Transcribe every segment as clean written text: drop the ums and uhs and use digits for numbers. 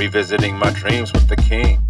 revisiting my dreams with the king.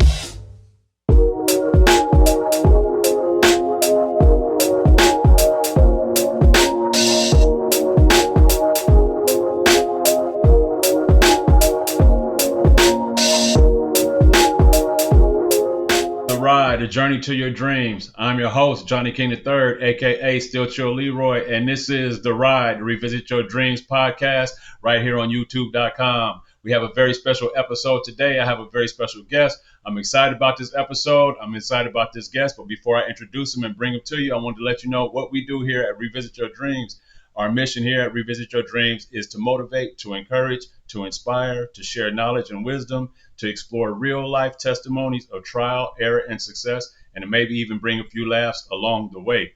The Ride, the journey to your dreams. I'm your host, Johnny King III, aka Still Chill Leroy, and this is The Ride, the Revisit Your Dreams podcast right here on YouTube.com. We have a very special episode today. I have a very special guest. I'm excited about this episode. I'm excited about this guest, but before I introduce him and bring him to you, I wanted to let you know what we do here at Revisit Your Dreams. Our mission here at Revisit Your Dreams is to motivate, to encourage, to inspire, to share knowledge and wisdom, to explore real life testimonies of trial, error, and success, and to maybe even bring a few laughs along the way.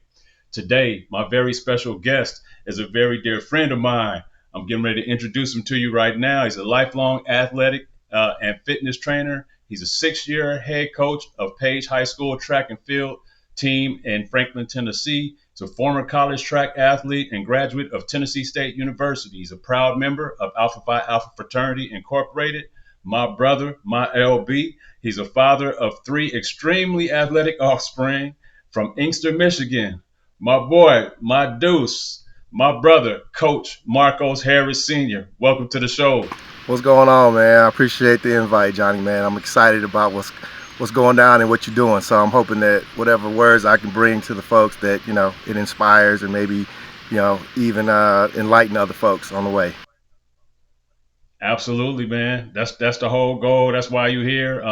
Today, my very special guest is a very dear friend of mine. I'm getting ready to introduce him to you right now. He's a lifelong athletic and fitness trainer. He's a 6-year head coach of Page High School track and field team in Franklin, Tennessee. He's a former college track athlete and graduate of Tennessee State University. He's a proud member of Alpha Phi Alpha Fraternity Incorporated. My brother, my LB. He's a father of 3 extremely athletic offspring from Inkster, Michigan. My boy, my deuce, my brother, Coach Marcos Harris Sr. Welcome to the show. What's going on, man? I appreciate the invite, Johnny, man. I'm excited about what's going down and what you're doing. So I'm hoping that whatever words I can bring to the folks that, it inspires and maybe, even enlighten other folks on the way. Absolutely, man. That's the whole goal. That's why you're here.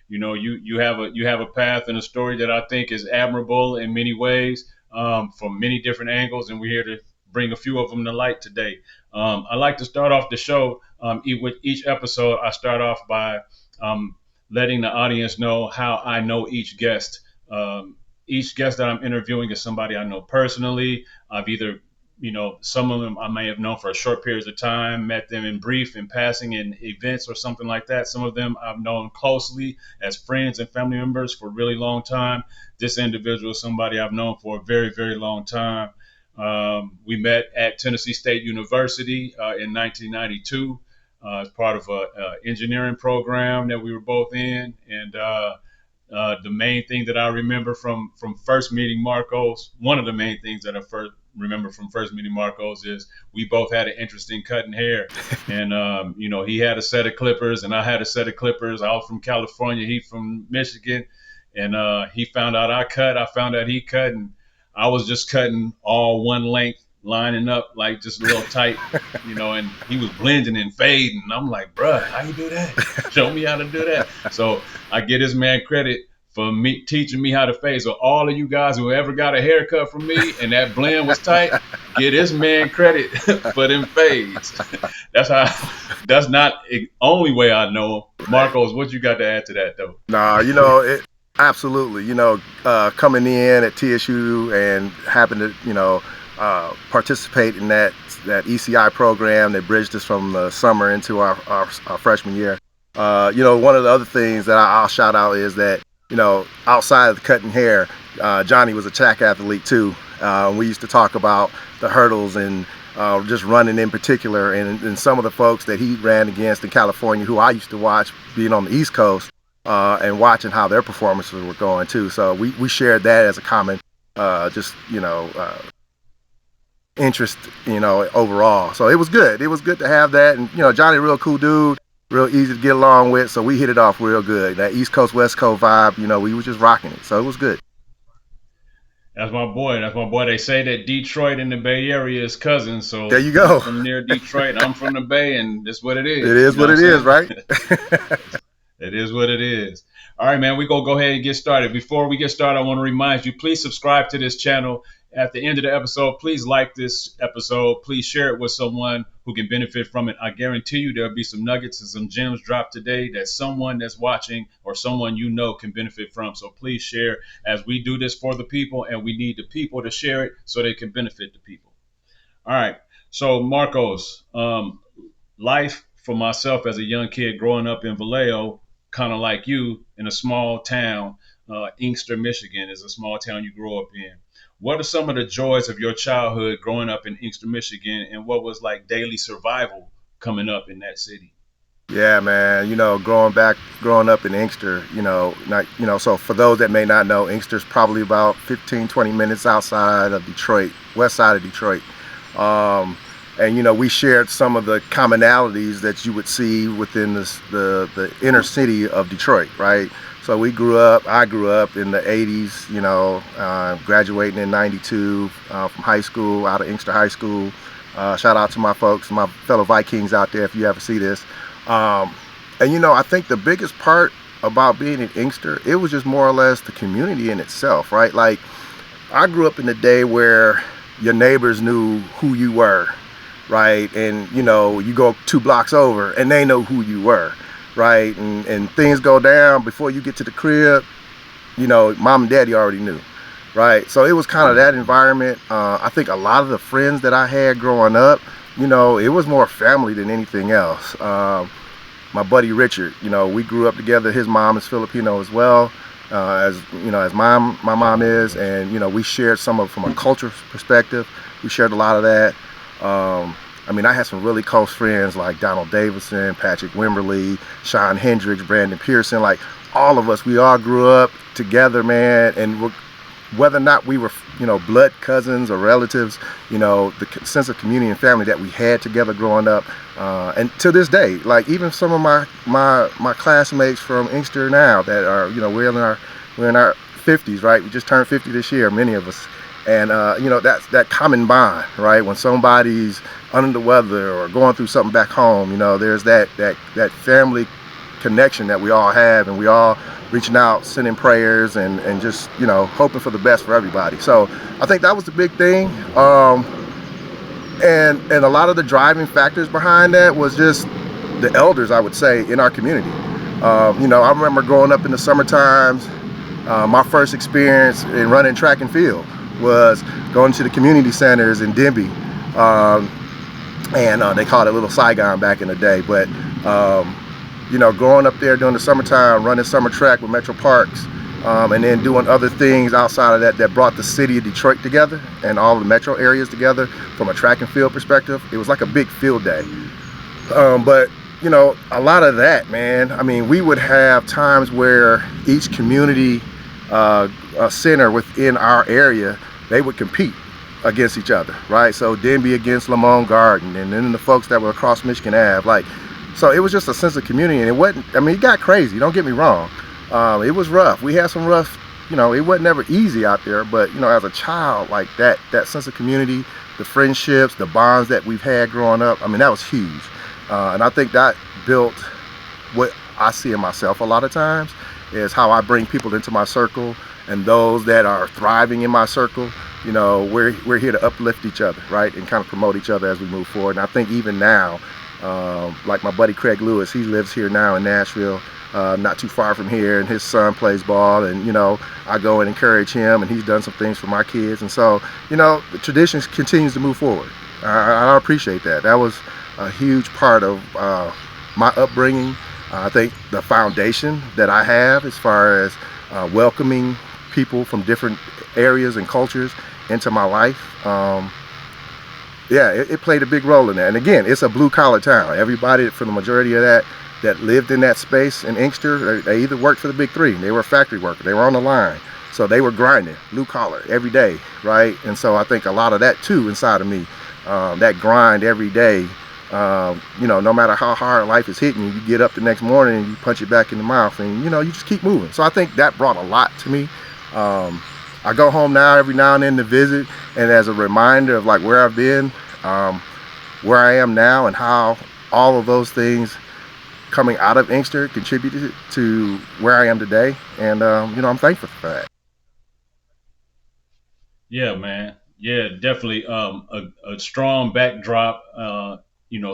You have a path and a story that I think is admirable in many ways, from many different angles, and we're here to bring a few of them to light today. I like to start off the show with each episode. I start off by letting the audience know how I know each guest. Each guest that I'm interviewing is somebody I know personally. I've either some of them I may have known for a short periods of time, met them in brief, in passing, in events or something like that. Some of them I've known closely as friends and family members for a really long time. This individual is somebody I've known for a very, very long time. We met at Tennessee State University in 1992 as part of an engineering program that we were both in. And the main thing that I remember from first meeting Marcos, one of the main things that I remember from first meeting Marcos is we both had an interest in cutting hair. And, he had a set of clippers and I had a set of clippers. I was from California, he from Michigan. And he found out I cut, I found out he cut, and I was just cutting all one length, lining up like just a little tight, and he was blending and fading. I'm like, bruh, how you do that? Show me how to do that. So I get this man credit for me teaching me how to fade. So all of you guys who ever got a haircut from me and that blend was tight, get this man credit for them fades. That's not the only way I know him. Marcos, what you got to add to that though? Nah, absolutely. Coming in at TSU and happen to, participate in that ECI program that bridged us from the summer into our freshman year. One of the other things that I'll shout out is that, outside of the cutting hair, Johnny was a track athlete too. We used to talk about the hurdles and just running in particular, and some of the folks that he ran against in California who I used to watch being on the East Coast and watching how their performances were going too. So we shared that as a common interest, overall. So it was good. It was good to have that. And, Johnny, real cool dude, real easy to get along with. So we hit it off real good. That East Coast, West Coast vibe, we were just rocking it. So it was good. That's my boy. They say that Detroit and the Bay Area is cousins. So there you go. I'm from near Detroit. I'm from the Bay, and that's what it is. It is what it is, right? It is what it is. All right, man, we're going to go ahead and get started. Before we get started, I want to remind you, please subscribe to this channel. At the end of the episode, please like this episode. Please share it with someone who can benefit from it. I guarantee you there'll be some nuggets and some gems dropped today that someone that's watching or someone can benefit from. So please share, as we do this for the people, and we need the people to share it so they can benefit the people. All right. So, Marcos, life for myself as a young kid growing up in Vallejo, kind of like you, in a small town, Inkster, Michigan is a small town you grew up in. What are some of the joys of your childhood growing up in Inkster, Michigan, and what was like daily survival coming up in that city? Yeah, man. Growing up in Inkster, so for those that may not know, Inkster's probably about 15, 20 minutes outside of Detroit, west side of Detroit. Um, and we shared some of the commonalities that you would see within the inner city of Detroit, right? So I grew up in the 80s, graduating in 92 from high school, out of Inkster High School. Shout out to my folks, my fellow Vikings out there if you ever see this. And I think the biggest part about being in Inkster, it was just more or less the community in itself, right? Like, I grew up in the day where your neighbors knew who you were, right? And you go 2 blocks over and they know who you were, right? And things go down before you get to the crib, mom and daddy already knew, right? So it was kind of that environment. I think a lot of the friends that I had growing up, it was more family than anything else. My buddy Richard, we grew up together. His mom is Filipino as well, as my mom is, and we shared some of from a culture perspective. We shared a lot of that. I had some really close friends like Donald Davison, Patrick Wimberly, Sean Hendricks, Brandon Pearson. Like, all of us, we all grew up together, man, and whether or not we were, blood cousins or relatives, the sense of community and family that we had together growing up, and to this day, like, even some of my classmates from Inkster now that are, we're in our 50s, right? We just turned 50 this year, many of us, and that's that common bond, right? When somebody's under the weather or going through something back home, there's that family connection that we all have, and we all reaching out, sending prayers, and just hoping for the best for everybody. So I think that was the big thing, and a lot of the driving factors behind that was just the elders, I would say, in our community. I remember growing up in the summer times, my first experience in running track and field was going to the community centers in Denby, and they called it Little Saigon back in the day, but growing up there during the summertime, running summer track with Metro Parks, and then doing other things outside of that brought the city of Detroit together and all the metro areas together from a track and field perspective. It was like a big field day. But a lot of that, man, we would have times where each community center within our area, they would compete against each other, right? So Denby against Lamont Garden, and then the folks that were across Michigan Ave, like, so it was just a sense of community, and it wasn't, it got crazy, don't get me wrong. It was rough. We had some rough, it wasn't never easy out there, but, as a child, like that sense of community, the friendships, the bonds that we've had growing up, that was huge. And I think that built what I see in myself a lot of times, is how I bring people into my circle, and those that are thriving in my circle, we're here to uplift each other, right? And kind of promote each other as we move forward. And I think even now, like my buddy Craig Lewis, he lives here now in Nashville, not too far from here, and his son plays ball, and I go and encourage him, and he's done some things for my kids, and so the tradition continues to move forward. I appreciate that. That was a huge part of my upbringing. I think the foundation that I have as far as welcoming people from different areas and cultures into my life, it played a big role in that. And again, it's a blue collar town. Everybody, for the majority of that lived in that space in Inkster, they either worked for the big three. They were a factory worker. They were on the line. So they were grinding, blue collar, every day, right? And so I think a lot of that too inside of me, that grind every day, no matter how hard life is hitting you, you get up the next morning and you punch it back in the mouth, and you just keep moving. So I think that brought a lot to me. I go home now every now and then to visit, and as a reminder of like where I've been, where I am now, and how all of those things coming out of Inkster contributed to where I am today. And I'm thankful for that. Yeah, man. Yeah, definitely a strong backdrop,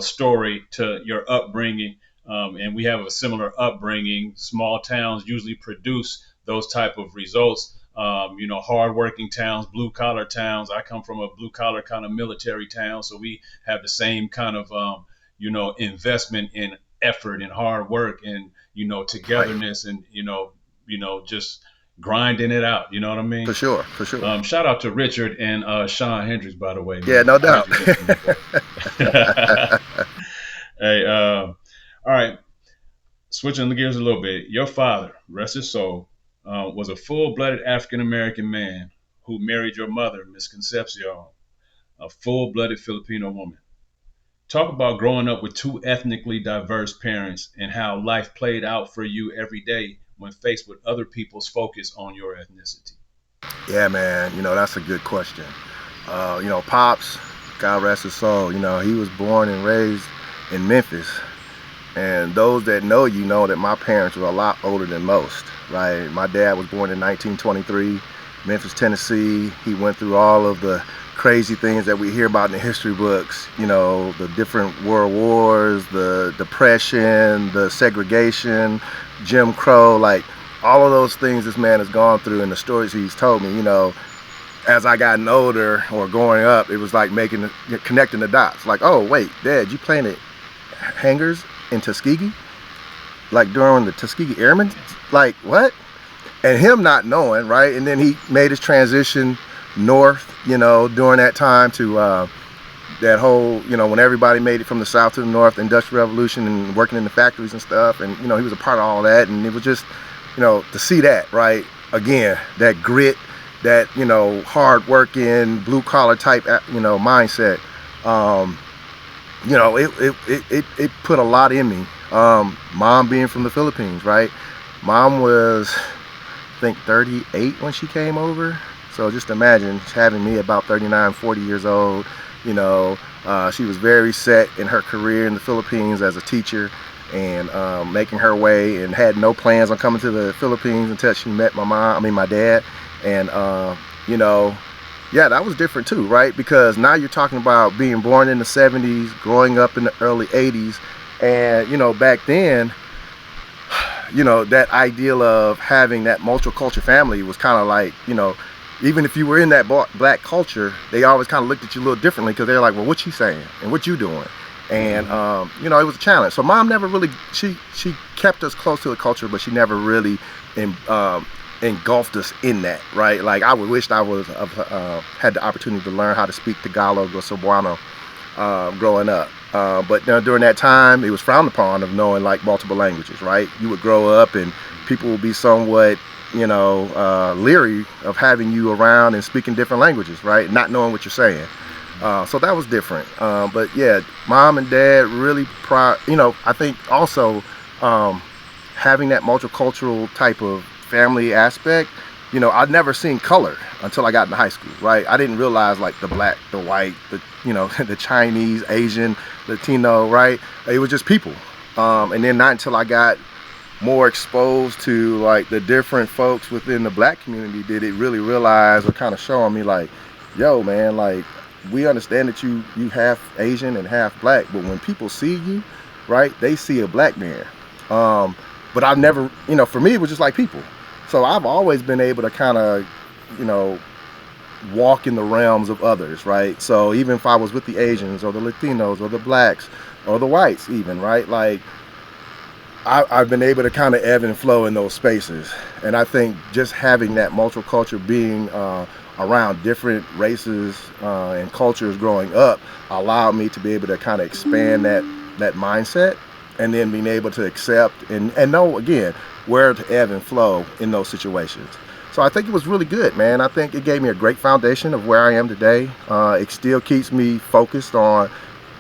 story to your upbringing. And we have a similar upbringing. Small towns usually produce those type of results. Hardworking towns, blue collar towns. I come from a blue collar kind of military town, so we have the same kind of investment in effort and hard work and togetherness, and just grinding it out. You know what I mean? For sure, for sure. Shout out to Richard and Sean Hendricks, by the way. Man. Yeah, no doubt. Hey, all right. switching the gears a little bit, your father, rest his soul, was a full-blooded African-American man who married your mother, Miss Concepcion, a full-blooded Filipino woman. Talk about growing up with two ethnically diverse parents and how life played out for you every day when faced with other people's focus on your ethnicity. Yeah, man, that's a good question. Pops, God rest his soul, he was born and raised in Memphis. And those that know you know that my parents were a lot older than most, right? My dad was born in 1923, Memphis, Tennessee. He went through all of the crazy things that we hear about in the history books, the different world wars, the depression, the segregation, Jim Crow, like all of those things this man has gone through and the stories he's told me, as I gotten older or growing up, it was like connecting the dots. Like, oh, wait, Dad, you playing at hangars in Tuskegee? Like during the Tuskegee Airmen? Like, what? And him not knowing, right? And then he made his transition north, during that time to that whole, when everybody made it from the south to the north, the Industrial Revolution and working in the factories and stuff. And, he was a part of all that. And it was just, to see that, right? Again, that grit, that, hard working, blue collar type, mindset. It put a lot in me. Mom being from the Philippines, right? Mom was, I think, 38 when she came over. So just imagine having me about 39, 40 years old. She was very set in her career in the Philippines as a teacher and making her way, and had no plans on coming to the Philippines until she met my dad. And, yeah, that was different too, right? Because now you're talking about being born in the 70s, growing up in the early 80s. And, back then, that ideal of having that multicultural family was kind of like, even if you were in that black culture, they always kind of looked at you a little differently because they're like, well, what's she saying? And what you doing? And, it was a challenge. So Mom never really, she kept us close to the culture, but she never really engulfed us in that, right? Like I wished I was had the opportunity to learn how to speak Tagalog or Cebuano growing up. But during that time, it was frowned upon of knowing like multiple languages, right? You would grow up and people would be somewhat, leery of having you around and speaking different languages, right? Not knowing what you're saying. So that was different. But yeah, Mom and Dad really I think also having that multicultural type of family aspect, I'd never seen color until I got into high school, right? I didn't realize like the black, the white, the the Chinese, Asian, Latino, right? It was just people. And then not until I got more exposed to like the different folks within the black community did it really realize or kind of show on me like, yo man, like we understand that you half Asian and half black, but when people see you, right, they see a black man. But I've never, for me it was just like people. So I've always been able to kind of, walk in the realms of others, right? So even if I was with the Asians or the Latinos or the blacks or the whites even, right? Like I've been able to kind of ebb and flow in those spaces. And I think just having that multicultural being around different races and cultures growing up allowed me to be able to kind of expand that mindset, and then being able to accept and know again where to ebb and flow in those situations. So I think it was really good, man. I think it gave me a great foundation of where I am today. It still keeps me focused on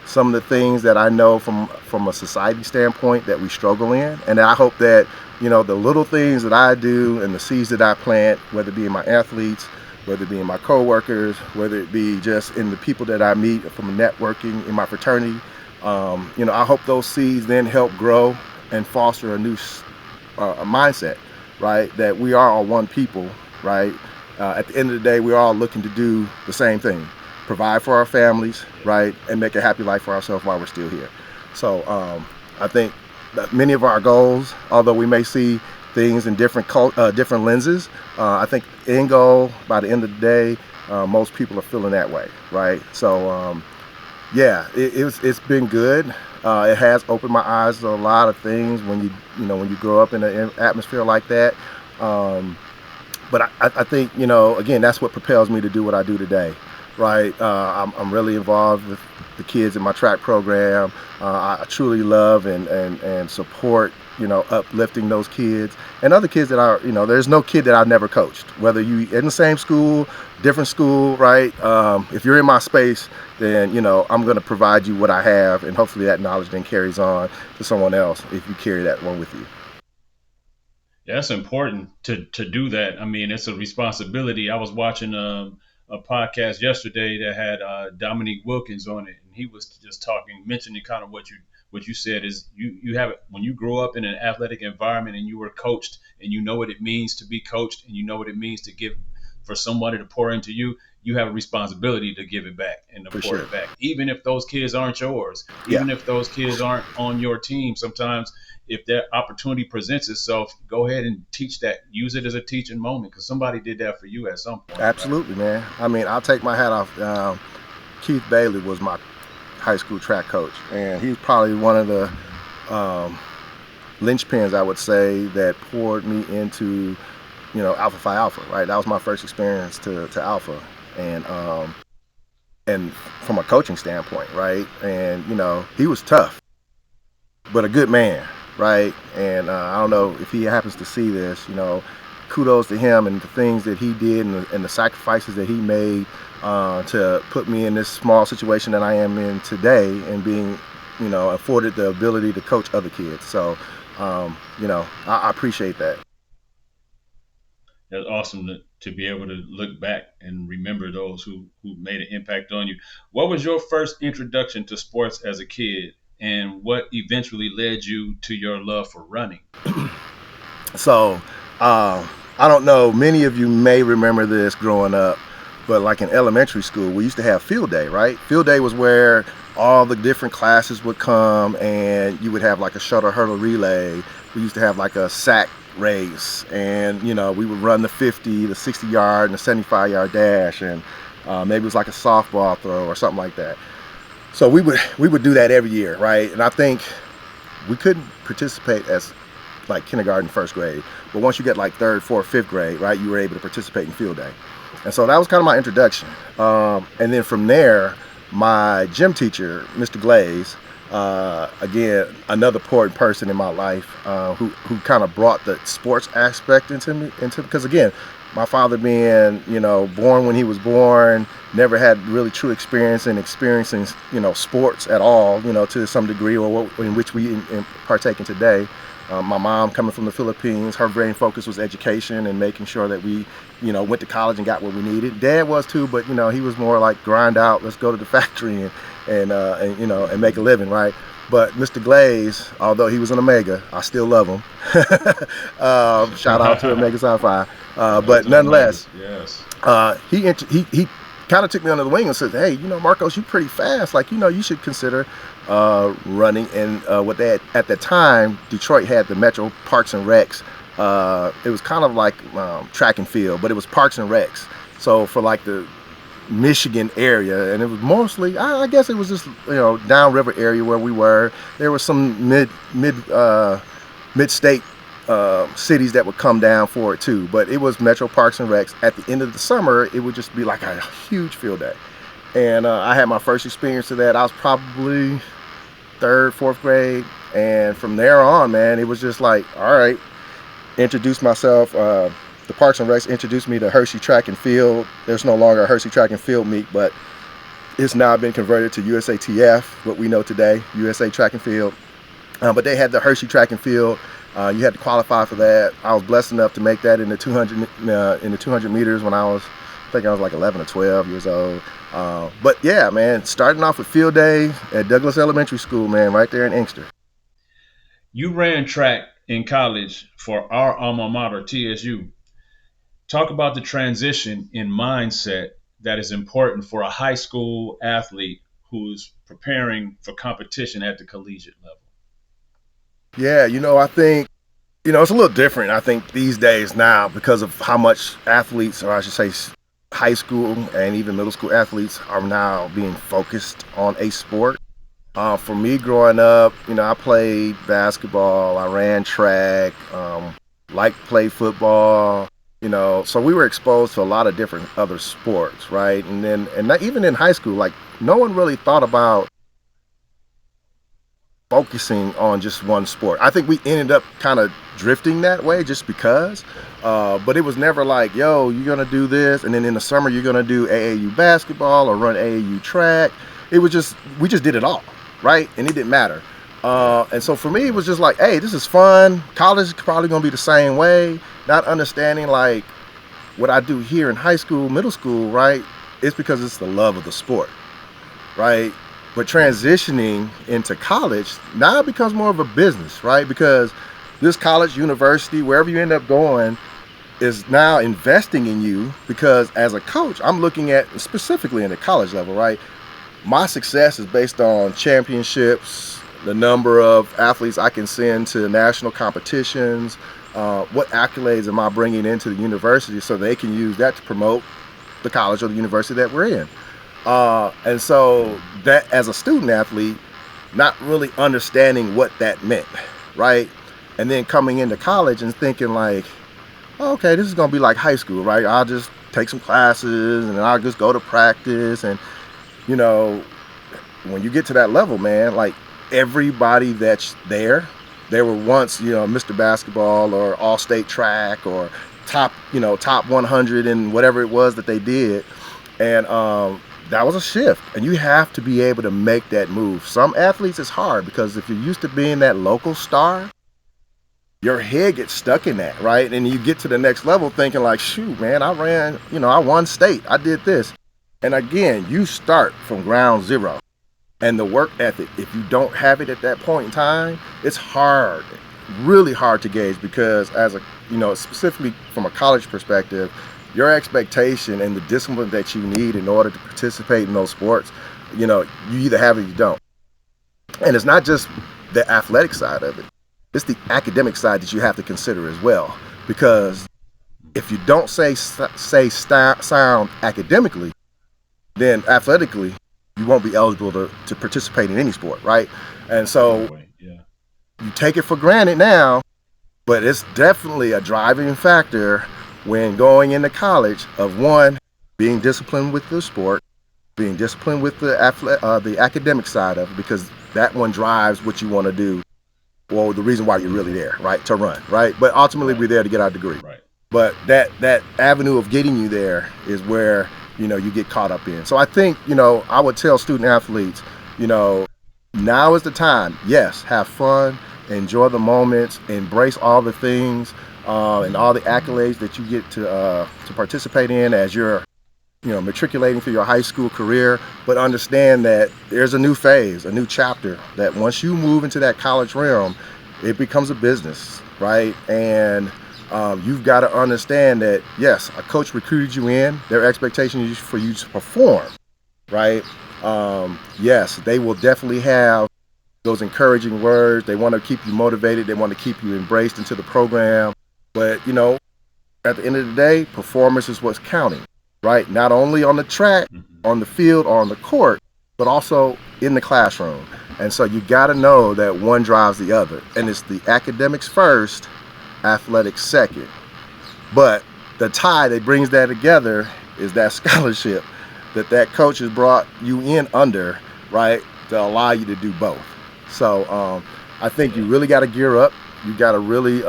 some of the things that I know from a society standpoint that we struggle in. And I hope that, the little things that I do and the seeds that I plant, whether it be in my athletes, whether it be in my coworkers, whether it be just in the people that I meet from networking in my fraternity, I hope those seeds then help grow and foster a new a mindset, right? That we are all one people, right? At the end of the day, we're all looking to do the same thing, provide for our families, right? And make a happy life for ourselves while we're still here. So I think that many of our goals, although we may see things in different lenses, I think end goal, by the end of the day, most people are feeling that way, right? So yeah, it's been good. It has opened my eyes to a lot of things when you grow up in an atmosphere like that. But I think, again, that's what propels me to do what I do today, right? I'm really involved with the kids in my track program. I truly love and support, uplifting those kids and other kids that are, there's no kid that I've never coached, whether you in the same school, different school, right? If you're in my space, then, I'm going to provide you what I have, and hopefully that knowledge then carries on to someone else if you carry that one with you. Yeah, that's important to do that. I mean, it's a responsibility. I was watching a podcast yesterday that had Dominique Wilkins on it, and he was just mentioning kind of what you said is you have it when you grow up in an athletic environment and you were coached and you know what it means to be coached and you know what it means to give for somebody to pour into you. You have a responsibility to give it back and to pour it back, even if those kids aren't yours, even if those kids aren't on your team. Sometimes if that opportunity presents itself, go ahead and teach that. Use it as a teaching moment because somebody did that for you at some point. Absolutely, right? Man. I mean, I'll take my hat off. Keith Bailey was my high school track coach, and he's probably one of the linchpins, I would say, that poured me into, Alpha Phi Alpha, right? That was my first experience to Alpha, and from a coaching standpoint, right? And, he was tough, but a good man, right? And I don't know if he happens to see this, kudos to him and the things that he did and the sacrifices that he made to put me in this small situation that I am in today and being, afforded the ability to coach other kids. So, I appreciate that. That's awesome to be able to look back and remember those who made an impact on you. What was your first introduction to sports as a kid, and what eventually led you to your love for running? So, I don't know, many of you may remember this growing up, but like in elementary school, we used to have field day, right? Field day was where all the different classes would come and you would have like a shuttle hurdle relay. We used to have like a sack race, and we would run the 50, the 60 yard and the 75 yard dash, and maybe it was like a softball throw or something like that. So we would do that every year, right? And I think we couldn't participate as like kindergarten, first grade, but once you get like third, fourth, fifth grade, right, you were able to participate in field day. And so that was kind of my introduction. And then from there, my gym teacher, Mr. Glaze, again, another important person in my life, who kind of brought the sports aspect into because again, my father being, born when he was born, never had really true experience in experiencing, sports at all, to some degree, or in which we partake in today. My mom coming from the Philippines, her main focus was education and making sure that we, went to college and got what we needed. Dad was too, but he was more like grind out, let's go to the factory and make a living, right? But Mr. Glaze, although he was an Omega, I still love him. Shout out to Omega Sci-Fi. But nonetheless, yes. He kind of took me under the wing and said, hey, Marcos, you pretty fast. Like, you should consider running. And what they had, at the time, Detroit had the Metro Parks and Recs. It was kind of like track and field, but it was Parks and Recs. So for like the Michigan area, and it was mostly, I guess it was just, downriver area where we were. There was some mid-state cities that would come down for it too, but it was Metro Parks and Recs. At the end of the summer, it would just be like a huge field day. And I had my first experience of that. I was probably third, fourth grade, and from there on, man, it was just like, all right, introduce myself. The Parks and Recs introduced me to Hershey Track and Field. There's no longer a Hershey Track and Field meet, but it's now been converted to USATF, what we know today, USA Track and Field. But they had the Hershey Track and Field. You had to qualify for that. I was blessed enough to make that in the 200 meters when I think I was like 11 or 12 years old. But yeah, man, starting off with field day at Douglas Elementary School, man, right there in Inkster. You ran track in college for our alma mater, TSU. Talk about the transition in mindset that is important for a high school athlete who's preparing for competition at the collegiate level. Yeah, I think, it's a little different, I think, these days now because of how much athletes, or I should say high school and even middle school athletes, are now being focused on a sport. For me growing up, I played basketball, I ran track, liked to play football. So we were exposed to a lot of different other sports, right? And not even in high school, like no one really thought about focusing on just one sport. I think we ended up kind of drifting that way just because, but it was never like, yo, you're gonna do this, and then in the summer you're gonna do AAU basketball or run AAU track. It was just, we just did it all, right? And it didn't matter. And so for me, it was just like, hey, this is fun. College is probably gonna be the same way. Not understanding like what I do here in high school, middle school, right? It's because it's the love of the sport, right? But transitioning into college now it becomes more of a business, right? Because this college, university, wherever you end up going, is now investing in you, because as a coach, I'm looking at, specifically in the college level, right? My success is based on championships, the number of athletes I can send to national competitions, what accolades am I bringing into the university so they can use that to promote the college or the university that we're in. And so that, as a student athlete, not really understanding what that meant, right? And then coming into college and thinking like, oh, okay, this is gonna be like high school, right? I'll just take some classes and I'll just go to practice. And you know, when you get to that level, man, like everybody that's there, they were once, you know, Mr. Basketball or all-state track or top 100 in whatever it was that they did. And that was a shift, and you have to be able to make that move. Some athletes, it's hard because if you're used to being that local star, your head gets stuck in that, right? And you get to the next level thinking like, shoot, man, I won state, I did this. And again, you start from ground zero. And the work ethic, if you don't have it at that point in time, it's hard, really hard to gauge, because as a, specifically from a college perspective, your expectation and the discipline that you need in order to participate in those sports, you either have it or you don't. And it's not just the athletic side of it. It's the academic side that you have to consider as well. Because if you don't say sound academically, then athletically, you won't be eligible to participate in any sport, right? And so you take it for granted now, but it's definitely a driving factor when going into college of, one, being disciplined with the sport, being disciplined with the academic side of it, because that one drives what you want to do. Well, the reason why you're really there, right? To run, right? But ultimately, we're there to get our degree. Right. But that avenue of getting you there is where, you get caught up in. So I think, I would tell student athletes, now is the time. Yes, have fun, enjoy the moments, embrace all the things, and all the accolades that you get to participate in as you're, matriculating through your high school career. But understand that there's a new phase, a new chapter, that once you move into that college realm, it becomes a business, right? And you've got to understand that, yes, a coach recruited you in, their expectation is for you to perform, right? Yes, they will definitely have those encouraging words. They want to keep you motivated. They want to keep you embraced into the program. But, at the end of the day, performance is what's counting, right? Not only on the track, on the field, or on the court, but also in the classroom. And so you got to know that one drives the other. And it's the academics first, athletics second. But the tie that brings that together is that scholarship that coach has brought you in under, right, to allow you to do both. So I think you really got to gear up. You got to really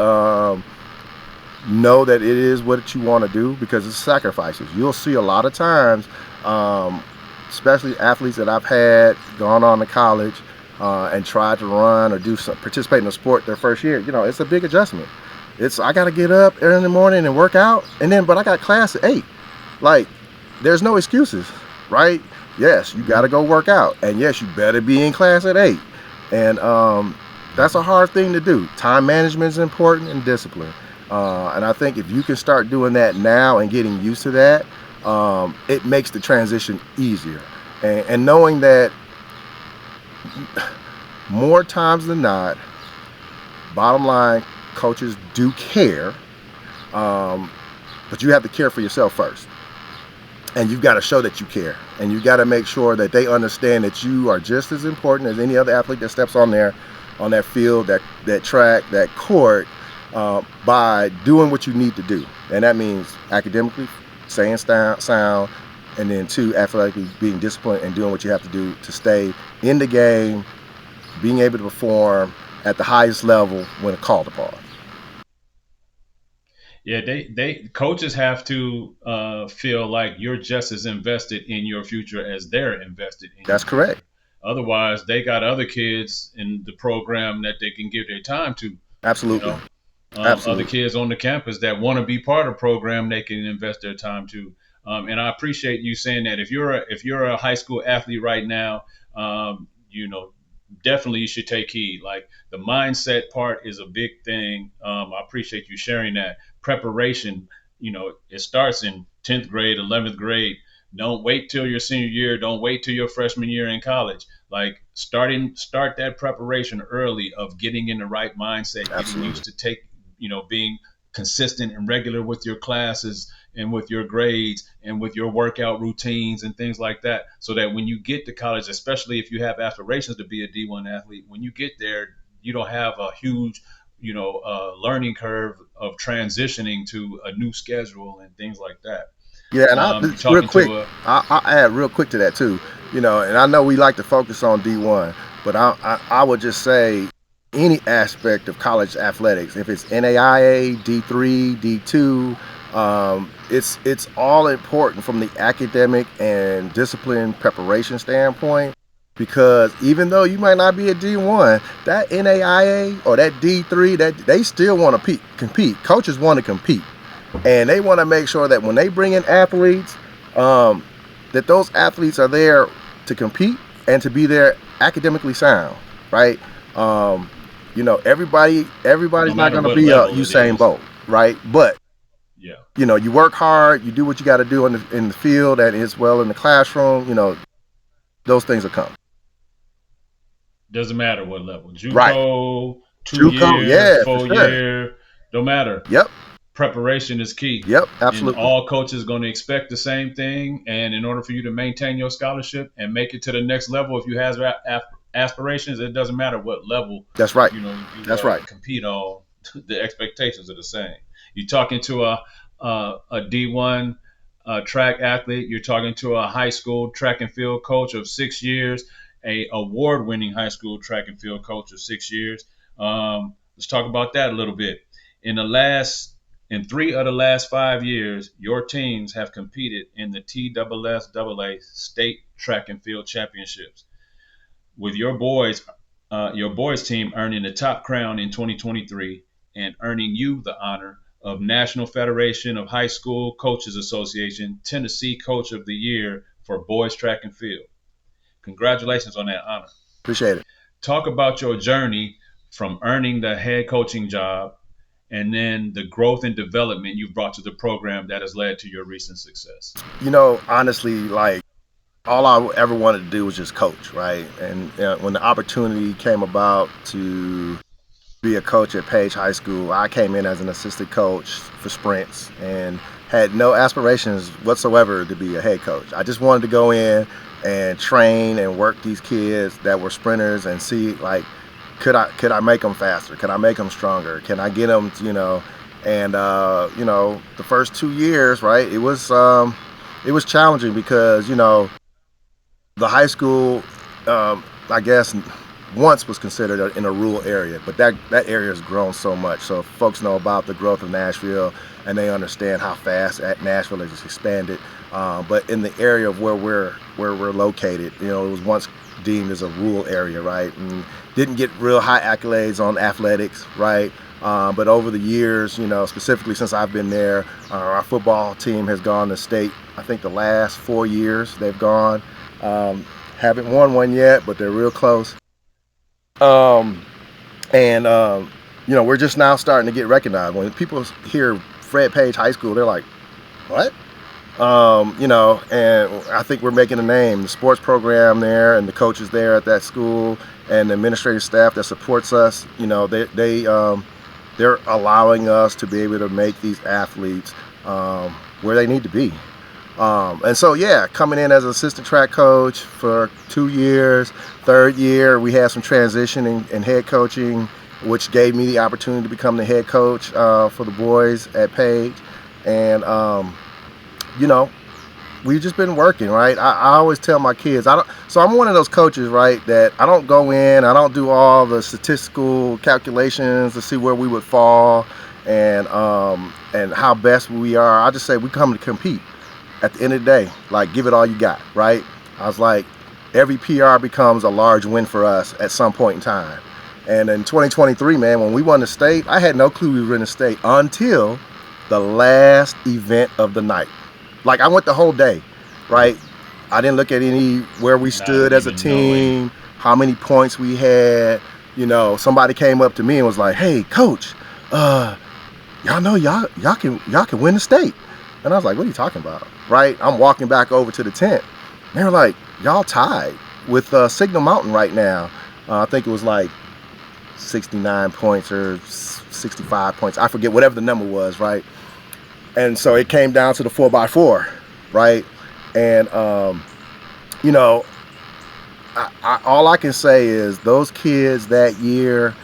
know that it is what you want to do, because it's sacrifices. You'll see a lot of times, especially athletes that I've had gone on to college and tried to run or participate in a sport their first year. It's a big adjustment. I got to get up early in the morning and work out, but I got class at 8. Like, there's no excuses, right? Yes, you got to go work out, and yes, you better be in class at 8. And that's a hard thing to do. Time management is important, and discipline. And I think if you can start doing that now and getting used to that, it makes the transition easier. And knowing that more times than not, bottom line, coaches do care, but you have to care for yourself first. And you've got to show that you care. And you've got to make sure that they understand that you are just as important as any other athlete that steps on that field, that track, that court, by doing what you need to do. And that means academically, staying sound, and then 2, athletically being disciplined and doing what you have to do to stay in the game, being able to perform at the highest level when called upon. Yeah, they coaches have to feel like you're just as invested in your future as they're invested in That's your correct. future. Otherwise, they got other kids in the program that they can give their time to. You Absolutely. know, other Absolutely. kids on the campus that want to be part of the program, they can invest their time to. And I appreciate you saying that. If you're a high school athlete right now, you know, definitely you should take heed. Like the mindset part is a big thing. I appreciate you sharing that. Preparation, you know, it starts in 10th grade, 11th grade. Don't wait till your senior year. Don't wait till your freshman year in college. Like start that preparation early of getting in the right mindset, getting Absolutely. used to being consistent and regular with your classes and with your grades and with your workout routines and things like that, so that when you get to college, especially if you have aspirations to be a D1 athlete, when you get there, you don't have a huge learning curve of transitioning to a new schedule and things like that. Yeah, and You're real talking quick, to a I'll add real quick to that too. And I know we like to focus on D1, but I would just say any aspect of college athletics, if it's NAIA, D3, D2, it's all important from the academic and discipline preparation standpoint. Because even though you might not be a D1, that NAIA or that D3, that they still want to compete. Coaches want to compete. And they want to make sure that when they bring in athletes, that those athletes are there to compete and to be there academically sound, right? no Everybody's not matter going to what be a level it Usain is. Bolt, right? But Yeah, you work hard, you do what you got to do in the field and as well in the classroom. Those things will come. doesn't matter what level. Right. JUCO, two JUCO, year, yeah, for four sure. year, don't matter. Yep. Preparation is key. Yep. And Absolutely. all coaches going to expect the same thing. And in order for you to maintain your scholarship and make it to the next level, if you have aspirations, it doesn't matter what level That's right. you That's right. compete on. The expectations are the same. You're talking to a D1 track athlete. You're talking to a high school track and field coach of 6 years, a award-winning high school track and field coach of 6 years. Let's talk about that a little bit. In 3 of the last 5 years, your teams have competed in the TSSAA state track and field championships, with your boys team earning the top crown in 2023 and earning you the honor of National Federation of High School Coaches Association Tennessee Coach of the Year for boys track and field. Congratulations on that honor. Appreciate it. Talk about your journey from earning the head coaching job and then the growth and development you've brought to the program that has led to your recent success. Honestly, like all I ever wanted to do was just coach, right? And when the opportunity came about to be a coach at Page High School, I came in as an assistant coach for sprints and had no aspirations whatsoever to be a head coach. I just wanted to go in and train and work these kids that were sprinters and see, like, could I make them faster? Can I make them stronger? Can I get them, and the first 2 years, right? It was challenging because the high school, I guess, once was considered in a rural area, but that area has grown so much. So folks know about the growth of Nashville, and they understand how fast Nashville has expanded. But in the area of where we're located, it was once deemed as a rural area, right? And didn't get real high accolades on athletics, right? But over the years, specifically since I've been there, our football team has gone to state. I think the last 4 years they've gone. Haven't won one yet, but they're real close. We're just now starting to get recognized. When people hear Fred Page High School, they're like, what? And I think we're making a name. The sports program there and the coaches there at that school and the administrative staff that supports us, they're allowing us to be able to make these athletes where they need to be. And so, coming in as an assistant track coach for 2 years, third year, we had some transition in head coaching, which gave me the opportunity to become the head coach for the boys at Page. And, we've just been working, right? I always tell my kids, so I'm one of those coaches, right, that I don't go in, I don't do all the statistical calculations to see where we would fall and how best we are. I just say we come to compete. At the end of the day, like, give it all you got, right? I was like, every PR becomes a large win for us at some point in time. And in 2023, man, when we won the state, I had no clue we were in the state until the last event of the night. Like, I went the whole day, right? I didn't look at where we stood as a team, how many points we had. You know, somebody came up to me and was like, "Hey, coach, y'all know y'all can win the state." And I was like, "What are you talking about?" Right? I'm walking back over to the tent. They were like, "Y'all tied with Signal Mountain right now." I think it was like 69 points or 65 points. I forget, whatever the number was, right? And so it came down to the 4x4, right? And, you know, all I can say is those kids that year,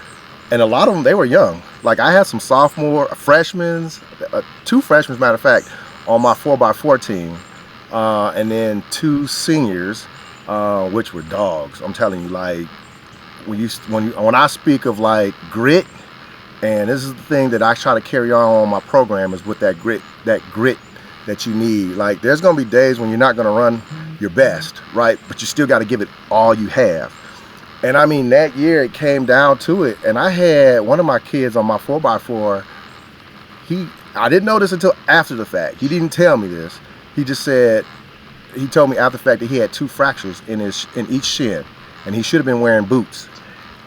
and a lot of them, they were young. Like, I had some freshmen, 2 freshmen, matter of fact, on my 4x4 team, and then 2 seniors, which were dogs. I'm telling you, like, when I speak of like grit, and this is the thing that I try to carry on my program, is with that grit that you need. Like, there's gonna be days when you're not gonna run your best, right? But you still got to give it all you have. And I mean, that year it came down to it, and I had one of my kids on my 4x4. I didn't know this until after the fact. He didn't tell me this. He just said, he told me after the fact that he had 2 fractures in each shin, and he should have been wearing boots,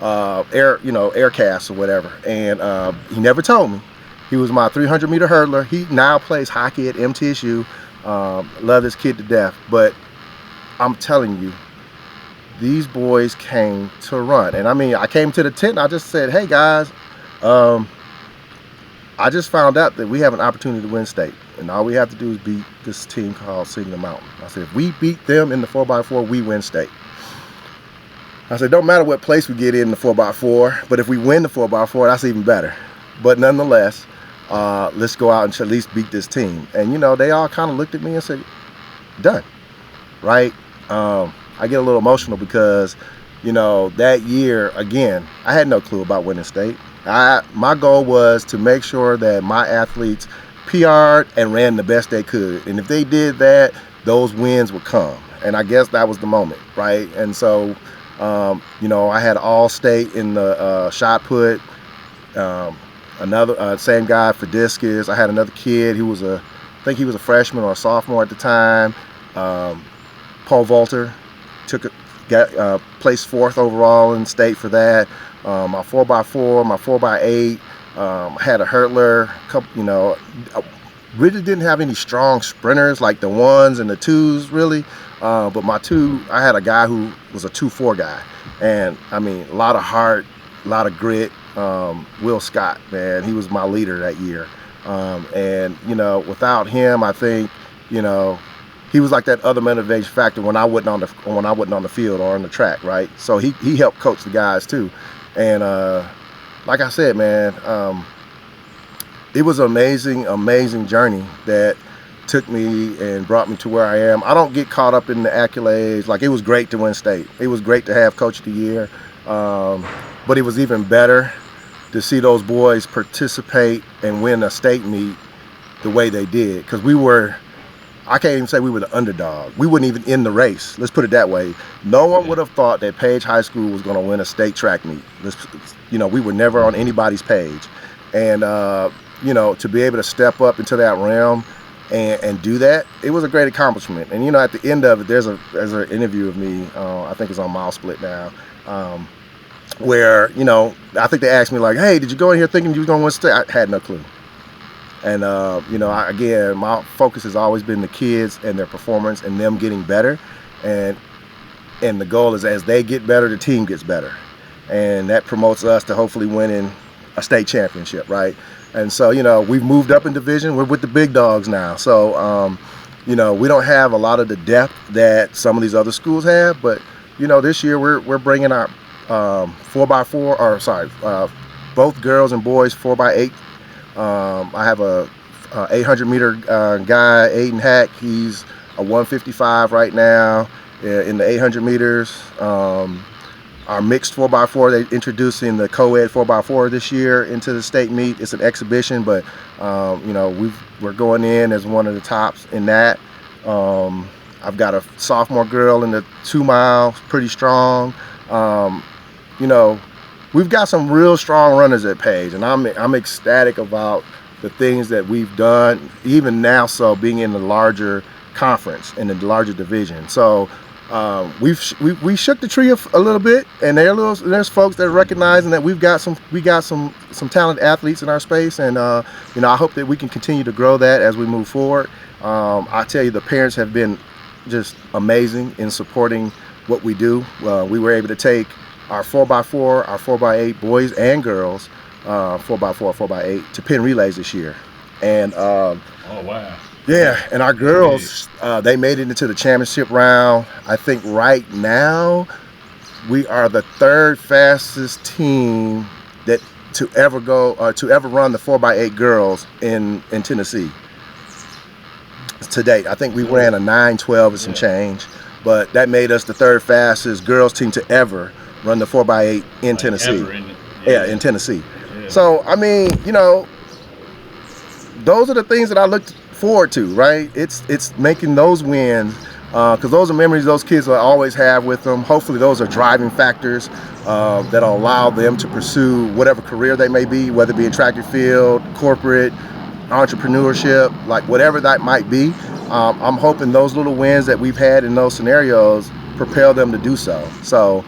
air casts or whatever. And he never told me. He was my 300-meter hurdler. He now plays hockey at MTSU. Love this kid to death. But I'm telling you, these boys came to run. And I mean, I came to the tent and I just said, "Hey guys, I just found out that we have an opportunity to win state, and all we have to do is beat this team called Signal Mountain." I said, "If we beat them in the 4x4, we win state." I said, "Don't matter what place we get in the 4x4, but if we win the 4x4, that's even better. But nonetheless, let's go out and at least beat this team." And, you know, they all kind of looked at me and said, "Done." Right? I get a little emotional because, you know, that year, again, I had no clue about winning state. My goal was to make sure that my athletes PR'd and ran the best they could. And if they did that, those wins would come. And I guess that was the moment, right? And so, you know, I had all state in the shot put. Another same guy for discus. I had another kid who was I think he was a freshman or a sophomore at the time. Pole vaulter, placed 4th overall in state for that. My 4x4, my 4x8, had a hurdler. You know, I really didn't have any strong sprinters like the 1s and the 2s really. But my 2, I had a guy who was a 2-4 guy, and I mean, a lot of heart, a lot of grit. Will Scott, man, he was my leader that year. And, you know, without him, I think, you know, he was like that other motivation factor when I wasn't on the field or on the track, right? So he helped coach the guys too. And like I said, man, it was an amazing journey that took me and brought me to where I am. I don't get caught up in the accolades. Like, it was great to win state. It was great to have Coach of the Year. But it was even better to see those boys participate and win a state meet the way they did. Because I can't even say we were the underdog. We weren't even in the race. Let's put it that way. No one would have thought that Page High School was going to win a state track meet. You know, we were never on anybody's page. And, you know, to be able to step up into that realm and do that, it was a great accomplishment. And, you know, at the end of it, there's an interview of me, I think it's on Mile Split now, where, you know, I think they asked me like, "Hey, did you go in here thinking you was going to win state?" I had no clue. And, you know, again, my focus has always been the kids and their performance and them getting better. And the goal is, as they get better, the team gets better. And that promotes us to hopefully winning a state championship, right? And so, you know, we've moved up in division. We're with the big dogs now. So, you know, we don't have a lot of the depth that some of these other schools have. But, you know, this year we're bringing our 4x4, both girls and boys 4x8. I have a 800-meter guy, Aiden Hack. He's a 155 right now in the 800 meters. Our mixed 4x4, they're introducing the co-ed 4x4 this year into the state meet. It's an exhibition, but you know, we're going in as one of the tops in that. I've got a sophomore girl in the 2 mile, pretty strong. You know, we've got some real strong runners at Page, and I'm ecstatic about the things that we've done, even now, so being in the larger conference, in the larger division. So we shook the tree a little bit, and there's folks that are recognizing that we got some talented athletes in our space, and you know, I hope that we can continue to grow that as we move forward. I tell you, the parents have been just amazing in supporting what we do. We were able to take our 4x4, our 4x8 boys and girls, 4x4, 4x8 to pin relays this year, and oh wow. yeah, and our girls, they made it into the championship round. I think right now we are the 3rd fastest team to ever run the 4x8 girls in Tennessee to date. I think we ran a 9:12 and some change, but that made us the 3rd fastest girls team to ever run the 4x8 in Tennessee. In Tennessee. Yeah. So I mean, you know, those are the things that I look forward to, right? It's making those wins, because those are memories those kids will always have with them. Hopefully those are driving factors that'll allow them to pursue whatever career they may be, whether it be in track and field, corporate, entrepreneurship, like whatever that might be. I'm hoping those little wins that we've had in those scenarios propel them to do so. So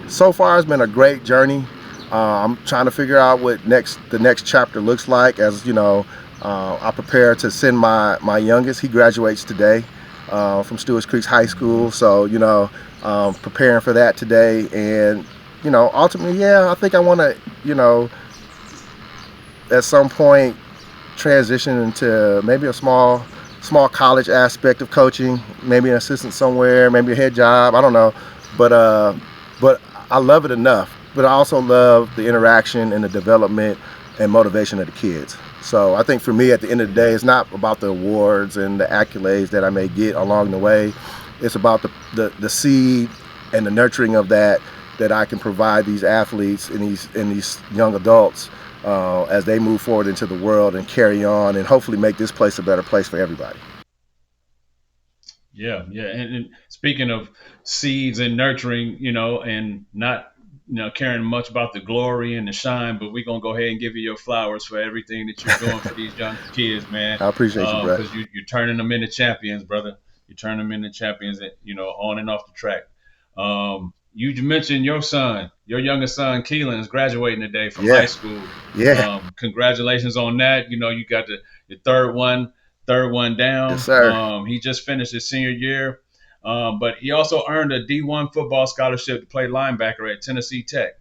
so far it's been a great journey. I'm trying to figure out what the next chapter looks like, as you know. I prepare to send my youngest. He graduates today from Stewart's Creek High School. So, you know, preparing for that today. And, you know, ultimately, yeah, I think I want to, you know, at some point transition into maybe a small college aspect of coaching, maybe an assistant somewhere, maybe a head job. I don't know. But I love it enough. But I also love the interaction and the development and motivation of the kids. So I think for me, at the end of the day, it's not about the awards and the accolades that I may get along the way. It's about the seed and the nurturing of that I can provide these athletes and these young adults as they move forward into the world and carry on and hopefully make this place a better place for everybody. Yeah. And speaking of seeds and nurturing, you know, and not, you know, caring much about the glory and the shine, but we're going to go ahead and give you your flowers for everything that you're doing for these young kids, man. I appreciate you, bro. Because you're turning them into champions, brother. You're turning them into champions, you know, on and off the track. You mentioned your son, your youngest son, Keelan, is graduating today from high school. Yeah. Congratulations on that. You know, you got your third one down. Yes, sir. He just finished his senior year. But he also earned a D1 football scholarship to play linebacker at Tennessee Tech.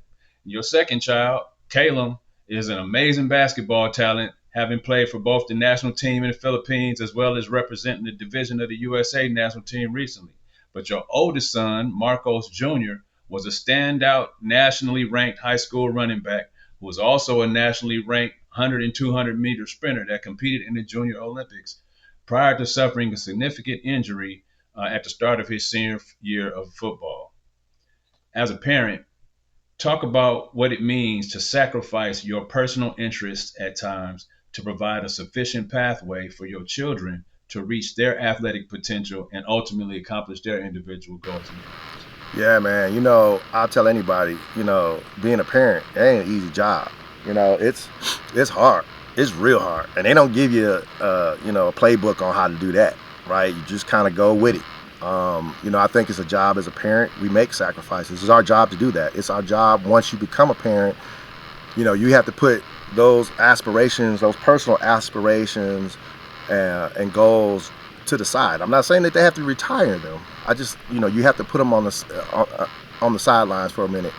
Your second child, Caleb, is an amazing basketball talent, having played for both the national team in the Philippines as well as representing the division of the USA national team recently. But your oldest son, Marcos Jr., was a standout nationally ranked high school running back who was also a nationally ranked 100 and 200 meter sprinter that competed in the Junior Olympics prior to suffering a significant injury at the start of his senior year of football. As a parent, talk about what it means to sacrifice your personal interests at times to provide a sufficient pathway for your children to reach their athletic potential and ultimately accomplish their individual goals and dreams. Yeah, man. You know, I'll tell anybody, you know, being a parent, it ain't an easy job. You know, it's hard. It's real hard. And they don't give you, you know, a playbook on how to do that, right? You just kind of go with it. You know, I think it's a job as a parent. We make sacrifices. It's our job to do that. It's our job once you become a parent. You know, you have to put those aspirations, those personal aspirations and goals to the side. I'm not saying that they have to retire them. I just, you know, you have to put them on the sidelines for a minute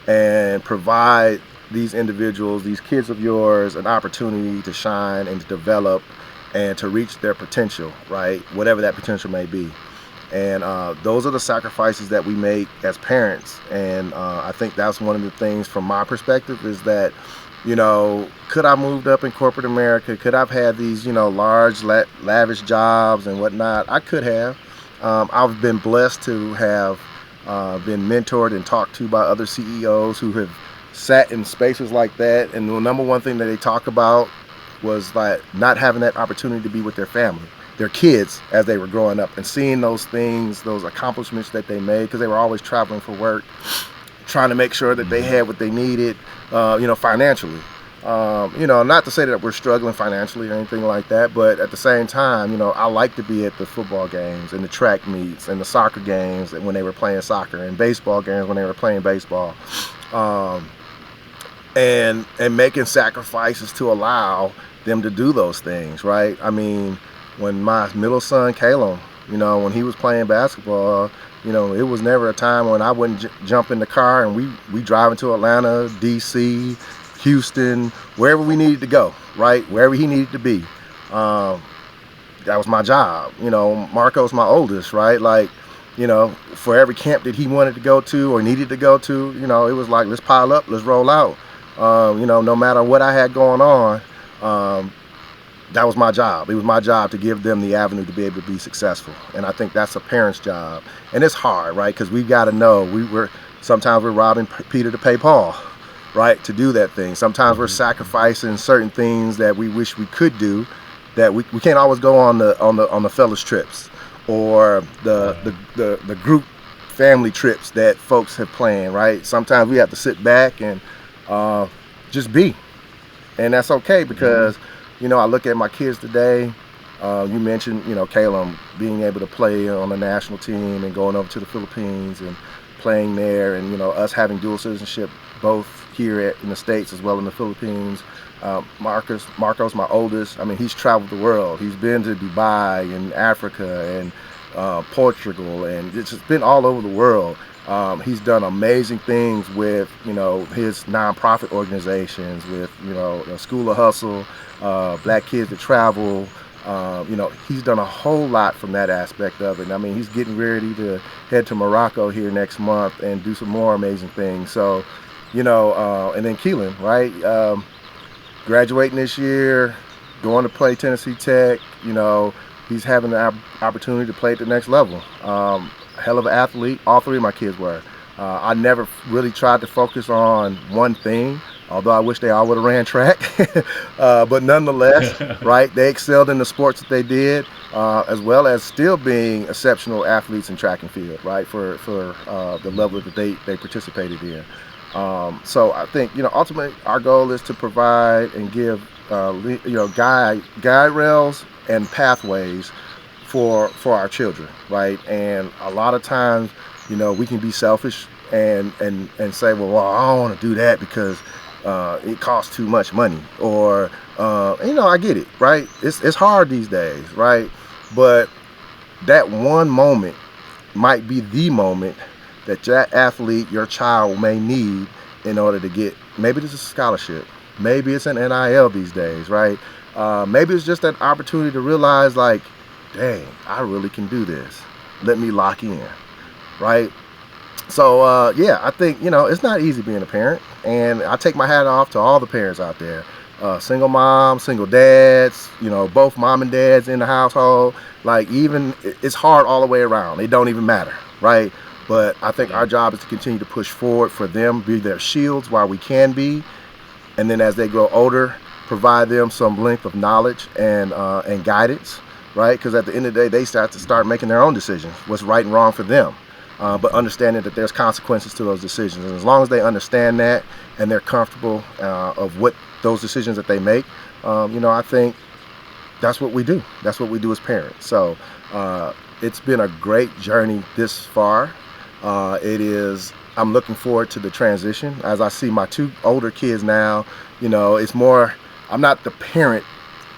and provide these individuals, these kids of yours, an opportunity to shine and to develop and to reach their potential, right? Whatever that potential may be. And those are the sacrifices that we make as parents. And I think that's one of the things from my perspective is that, Could I moved up in corporate America? Could I've had these, large, lavish jobs and whatnot? I could have. I've been blessed to have been mentored and talked to by other CEOs who have sat in spaces like that. And the number one thing that they talk about was like not having that opportunity to be with their family, their kids as they were growing up, and seeing those things, those accomplishments that they made, because they were always traveling for work, trying to make sure that they had what they needed, financially. Not to say that we're struggling financially or anything like that, but at the same time, I like to be at the football games and the track meets and the soccer games when they were playing soccer, and baseball games when they were playing baseball, and making sacrifices to allow them to do those things, right? I mean, when my middle son Caleb, when he was playing basketball, it was never a time when I wouldn't jump in the car and we drive into Atlanta, DC, Houston, wherever we needed to go, right? Wherever he needed to be. That was my job. Marco's my oldest, right? Like, for every camp that he wanted to go to or needed to go to, it was like, let's pile up, let's roll out. No matter what I had going on, that was my job. It was my job to give them the avenue to be able to be successful. And I think that's a parent's job. And it's hard, right? Because we've got to know sometimes we're robbing Peter to pay Paul, right? To do that thing. Sometimes we're sacrificing certain things that we wish we could do, that we can't always go on the fellas trips or the group family trips that folks have planned, right? Sometimes we have to sit back and just be. And that's okay, because I look at my kids today. You mentioned, Caleb being able to play on the national team and going over to the Philippines and playing there, and us having dual citizenship both here in the States as well in the Philippines. Marco's my oldest. I mean, he's traveled the world. He's been to Dubai and Africa and Portugal, and it's just been all over the world. He's done amazing things with his nonprofit organizations, with School of Hustle, Black Kids That Travel. He's done a whole lot from that aspect of it. I mean, he's getting ready to head to Morocco here next month and do some more amazing things. So, and then Keelan, right? Graduating this year, going to play Tennessee Tech. He's having the opportunity to play at the next level. Hell of an athlete. All three of my kids were. I never really tried to focus on one thing, although I wish they all would have ran track. But nonetheless, right, they excelled in the sports that they did, as well as still being exceptional athletes in track and field, right, for the level that they participated in. So I think, ultimately our goal is to provide and give, guide rails and pathways for our children, right? And a lot of times, we can be selfish and say, well, I don't want to do that because it costs too much money, or I get it, right? It's hard these days, right? But that one moment might be the moment that athlete, your child, may need in order to get, maybe it's a scholarship, maybe it's an NIL these days, right? Maybe it's just that opportunity to realize, like, dang, I really can do this. Let me lock in, right? So, I think, it's not easy being a parent. And I take my hat off to all the parents out there. Single moms, single dads, both mom and dads in the household. Like, even, it's hard all the way around. They don't even matter, right? But I think our job is to continue to push forward for them, be their shields while we can be. And then as they grow older, provide them some length of knowledge and guidance, right? Because at the end of the day, they start making their own decisions, what's right and wrong for them. But understanding that there's consequences to those decisions. And as long as they understand that and they're comfortable of what those decisions that they make, I think that's what we do. That's what we do as parents. So it's been a great journey this far. I'm looking forward to the transition. As I see my two older kids now, it's more, I'm not the parent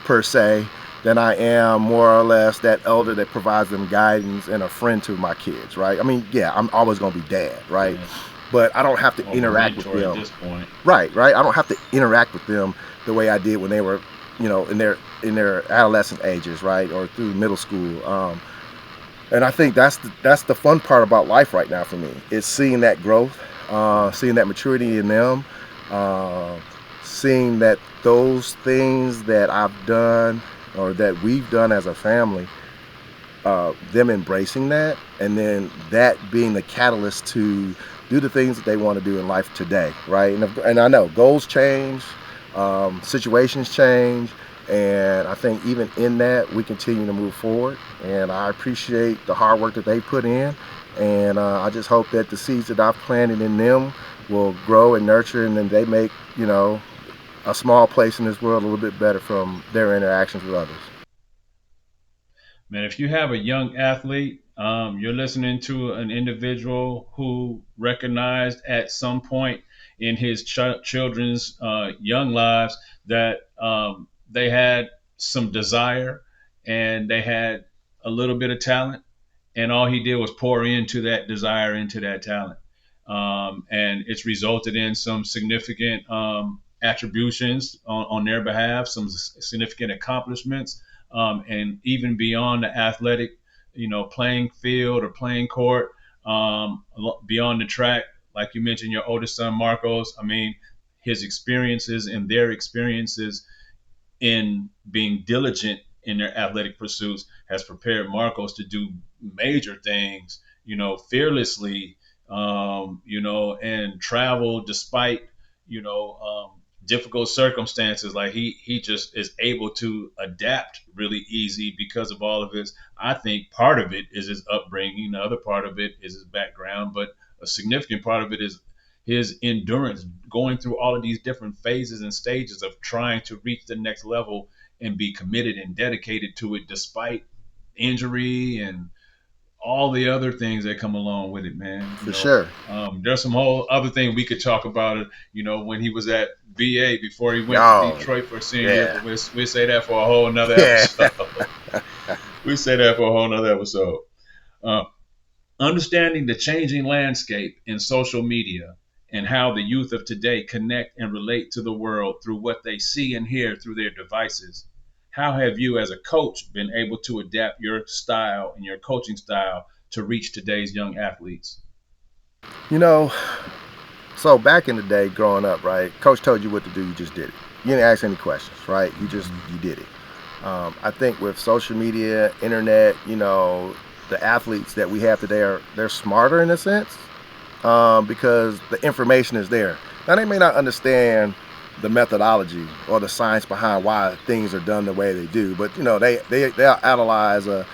per se, than I am more or less that elder that provides them guidance and a friend to my kids, right? I mean, yeah, I'm always going to be dad, right? Yeah. But I don't have to interact with them. At this point. Right. I don't have to interact with them the way I did when they were, in their adolescent ages, right, or through middle school. And I think that's the fun part about life right now for me. Is seeing that growth, seeing that maturity in them, seeing that those things that I've done or that we've done as a family, them embracing that, and then that being the catalyst to do the things that they want to do in life today, right? And I know goals change, situations change, and I think even in that, we continue to move forward. And I appreciate the hard work that they put in, and I just hope that the seeds that I've planted in them will grow and nurture, and then they make, a small place in this world a little bit better from their interactions with others. Man, if you have a young athlete, you're listening to an individual who recognized at some point in his children's young lives that they had some desire and they had a little bit of talent, and all he did was pour into that desire, into that talent. And it's resulted in some significant attributions on their behalf, some significant accomplishments, and even beyond the athletic, playing field or playing court, beyond the track. Like you mentioned, your oldest son, Marcos, I mean, his experiences and their experiences in being diligent in their athletic pursuits has prepared Marcos to do major things, fearlessly, and travel despite, difficult circumstances. Like he just is able to adapt really easy because of all of his. I think part of it is his upbringing. The other part of it is his background, but a significant part of it is his endurance, going through all of these different phases and stages of trying to reach the next level and be committed and dedicated to it despite injury and all the other things that come along with it, man. For sure. There's some whole other thing we could talk about it, when he was at VA before he went to Detroit for senior year. We say that for a whole nother episode. We say that for a whole nother episode. Understanding the changing landscape in social media and how the youth of today connect and relate to the world through what they see and hear through their devices. How have you as a coach been able to adapt your style and your coaching style to reach today's young athletes? So back in the day growing up, right, coach told you what to do, you just did it. You didn't ask any questions, right? You did it. I think with social media, internet, the athletes that we have today they're smarter in a sense, because the information is there. Now they may not understand the methodology or the science behind why things are done the way they do, but they'll analyze a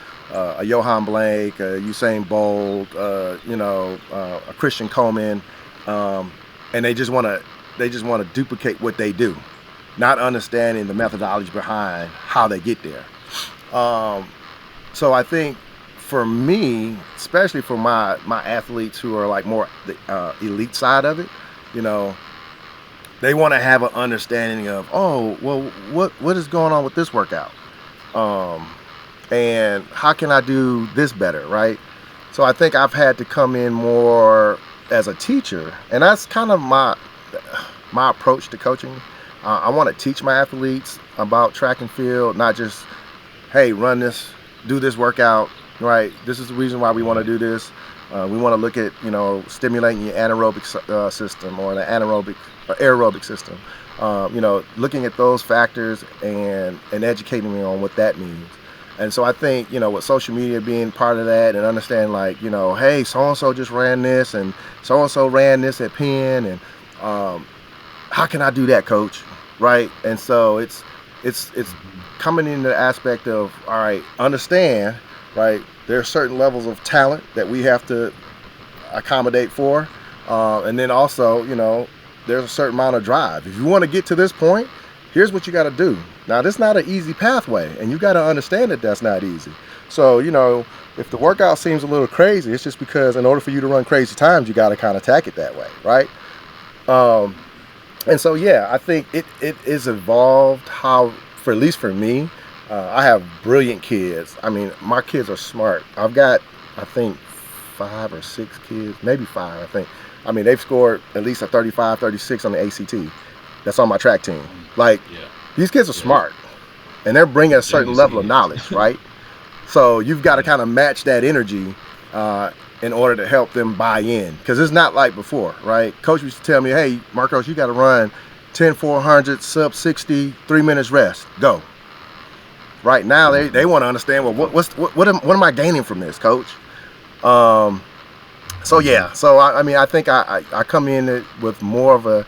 Johan Blank, a Usain Bolt, a Christian Coleman, and they just want to duplicate what they do, not understanding the methodology behind how they get there. So I think for me, especially for my athletes who are like more the elite side of it, they want to have an understanding of, what is going on with this workout? And how can I do this better, right? So I think I've had to come in more as a teacher, and that's kind of my approach to coaching. I want to teach my athletes about track and field, not just, hey, run this, do this workout, right? This is the reason why we want to do this. We want to look at, stimulating your anaerobic system or the aerobic system. Looking at those factors and educating me on what that means. And so I think, with social media being part of that and understanding like, hey, so-and-so just ran this and so-and-so ran this at Penn, and how can I do that, coach? Right? And so it's coming into the aspect of, all right, understand, right, there are certain levels of talent that we have to accommodate for. And then also, there's a certain amount of drive. If you want to get to this point, here's what you got to do. Now, this is not an easy pathway, and you got to understand that that's not easy. So, if the workout seems a little crazy, it's just because in order for you to run crazy times, you got to kind of attack it that way, right? And so, yeah, I think it is evolved how, for at least for me, I have brilliant kids. I mean, my kids are smart. I've got, I think, 5 or 6 kids, maybe 5, I think. I mean, they've scored at least a 35, 36 on the ACT. That's on my track team. Like, these kids are smart, and they're bringing a certain level of knowledge, right? So you've got to kind of match that energy in order to help them buy in. Because it's not like before, right? Coach used to tell me, hey, Marcos, you got to run 10-400, sub 60, 3 minutes rest, go. Right now, they want to understand, well, what am I gaining from this, coach? So yeah, so I mean, I think I come in with more of a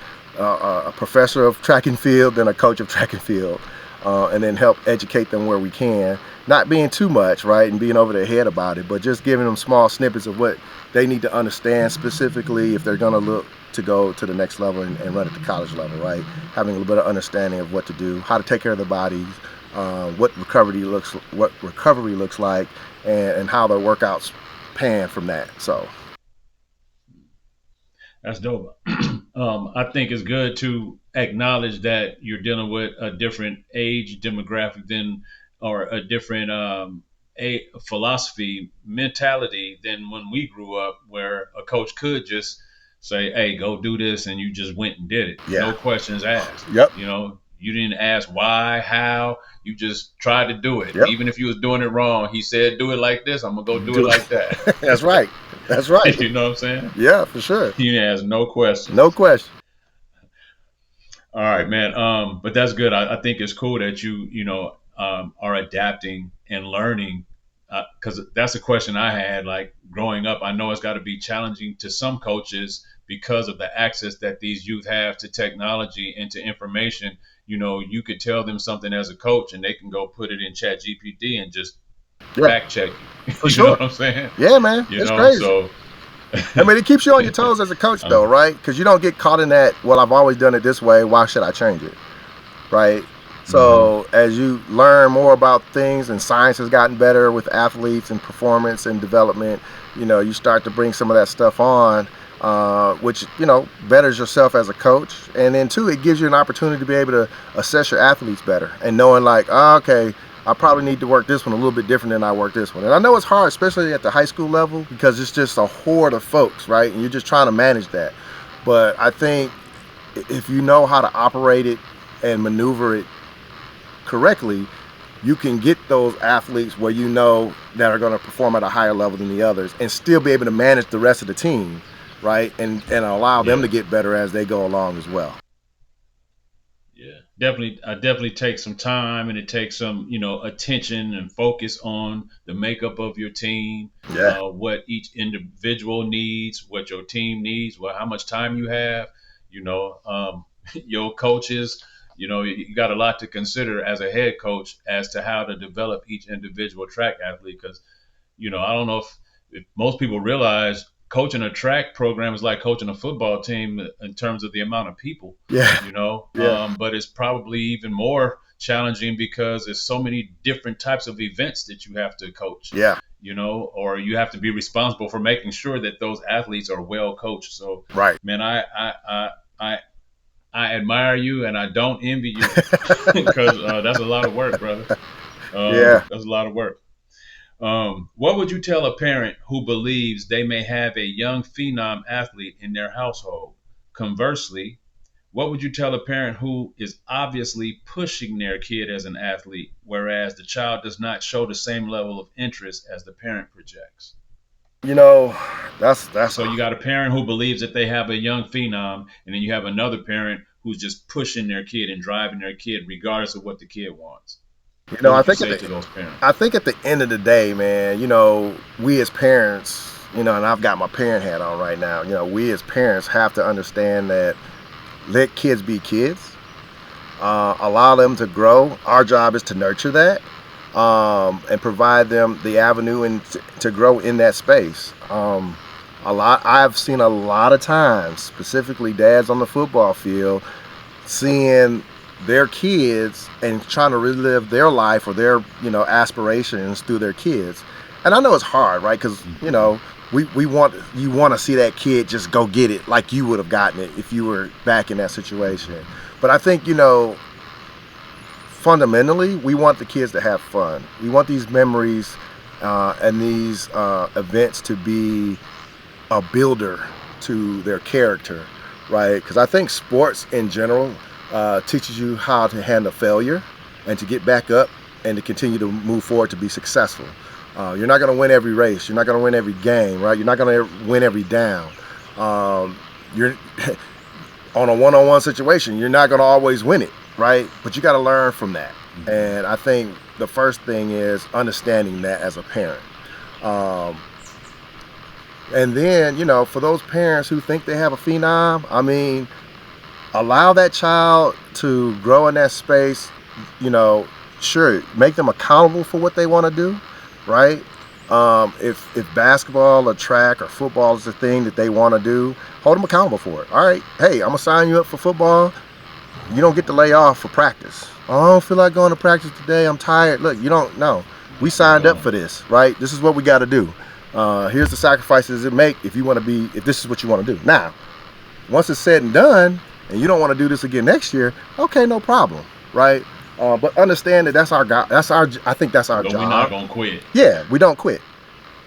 professor of track and field than a coach of track and field, and then help educate them where we can, not being too much, right, and being over their head about it, but just giving them small snippets of what they need to understand specifically if they're going to look to go to the next level and run at the college level, right? Having a little bit of understanding of what to do, how to take care of their bodies, what recovery looks like, and how the workouts pan from that. So That's dope. I think it's good to acknowledge that you're dealing with a different age demographic than, or a different a philosophy mentality than when we grew up, where a coach could just say, "Hey, go do this," and you just went and did it, yeah, no questions asked. yep, You know, you didn't ask why, how. You just tried to do it, yep. even if you was doing it wrong. He said, "Do it like this. I'm gonna go do it Do like that." That's right. That's right. You know what I'm saying? Yeah, for sure. You didn't ask no questions. No question. All right, man. But that's good. I think it's cool that you are adapting and learning, because that's a question I had. Like growing up, I know it's got to be challenging to some coaches because of the access that these youth have to technology and to information. You know, you could tell them something as a coach, and they can go put it in Chat GPT and just Yeah, fact check you. for You know what sure. I'm saying? Yeah, man, You it's know, crazy. so I mean, it keeps you on your toes as a coach, uh, though, right? Because you don't get caught in that, well, I've always done it this way, why should I change it, right? mhm. So as you learn more about things, and science has gotten better with athletes and performance and development, you start to bring some of that stuff on, which, betters yourself as a coach. And then, two, it gives you an opportunity to be able to assess your athletes better and knowing, like, oh, okay, I probably need to work this one a little bit different than I work this one. And I know it's hard, especially at the high school level, because it's just a horde of folks, right? And you're just trying to manage that. But I think if you know how to operate it and maneuver it correctly, you can get those athletes where that are going to perform at a higher level than the others and still be able to manage the rest of the team, right? And allow them to Yeah. get better as they go along as well. Yeah, definitely. I definitely take some time, and it takes some, attention and focus on the makeup of your team, Yeah. what each individual needs, what your team needs, how much time you have. You know, your coaches. You got a lot to consider as a head coach as to how to develop each individual track athlete. Because I don't know if most people realize coaching a track program is like coaching a football team in terms of the amount of people, Yeah. Yeah. but it's probably even more challenging because there's so many different types of events that you have to coach, Yeah. or you have to be responsible for making sure that those athletes are well coached. So, Right. man, I, I admire you, and I don't envy you because that's a lot of work, brother. Yeah. That's a lot of work. What would you tell a parent who believes they may have a young phenom athlete in their household? Conversely, what would you tell a parent who is obviously pushing their kid as an athlete, whereas the child does not show the same level of interest as the parent projects? You know, that's So you got a parent who believes that they have a young phenom, and then you have another parent who's just pushing their kid and driving their kid regardless of what the kid wants. What I would you think say to those parents? at the end of the day, man, we as parents, and I've got my parent hat on right now. We as parents have to understand that let kids be kids, allow them to grow. Our job is to nurture that, and provide them the avenue and to grow in that space. I've seen a lot of times, specifically dads on the football field, seeing their kids and trying to relive their life or their aspirations through their kids. And I know it's hard, right? Because we want you want to see that kid just go get it like you would have gotten it if you were back in that situation. But I think fundamentally we want the kids to have fun. We want these memories and these events to be a builder to their character, right? Because I think sports in general teaches you how to handle failure and to get back up and to continue to move forward to be successful. You're not going to win every race. You're not going to win every game, right? You're not going to win every down. You're on a one-on-one situation, you're not going to always win it, right? But you got to learn from that. And I think the first thing is understanding that as a parent. And then, for those parents who think they have a phenom, I mean, allow that child to grow in that space. Sure, make them accountable for what they want to do, right? If basketball or track or football is the thing that they want to do, hold them accountable for it. All right, hey, I'm gonna sign you up for football. You don't get to lay off for practice. Oh, I don't feel like going to practice today. I'm tired. Look, you don't know. We signed up for this, right? This is what we got to do. Here's the sacrifices it make if this is what you want to do. Now, once it's said and done, and you don't want to do this again next year, okay, no problem, right? But understand that that's our I think that's our job. We're not gonna quit. Yeah, we don't quit,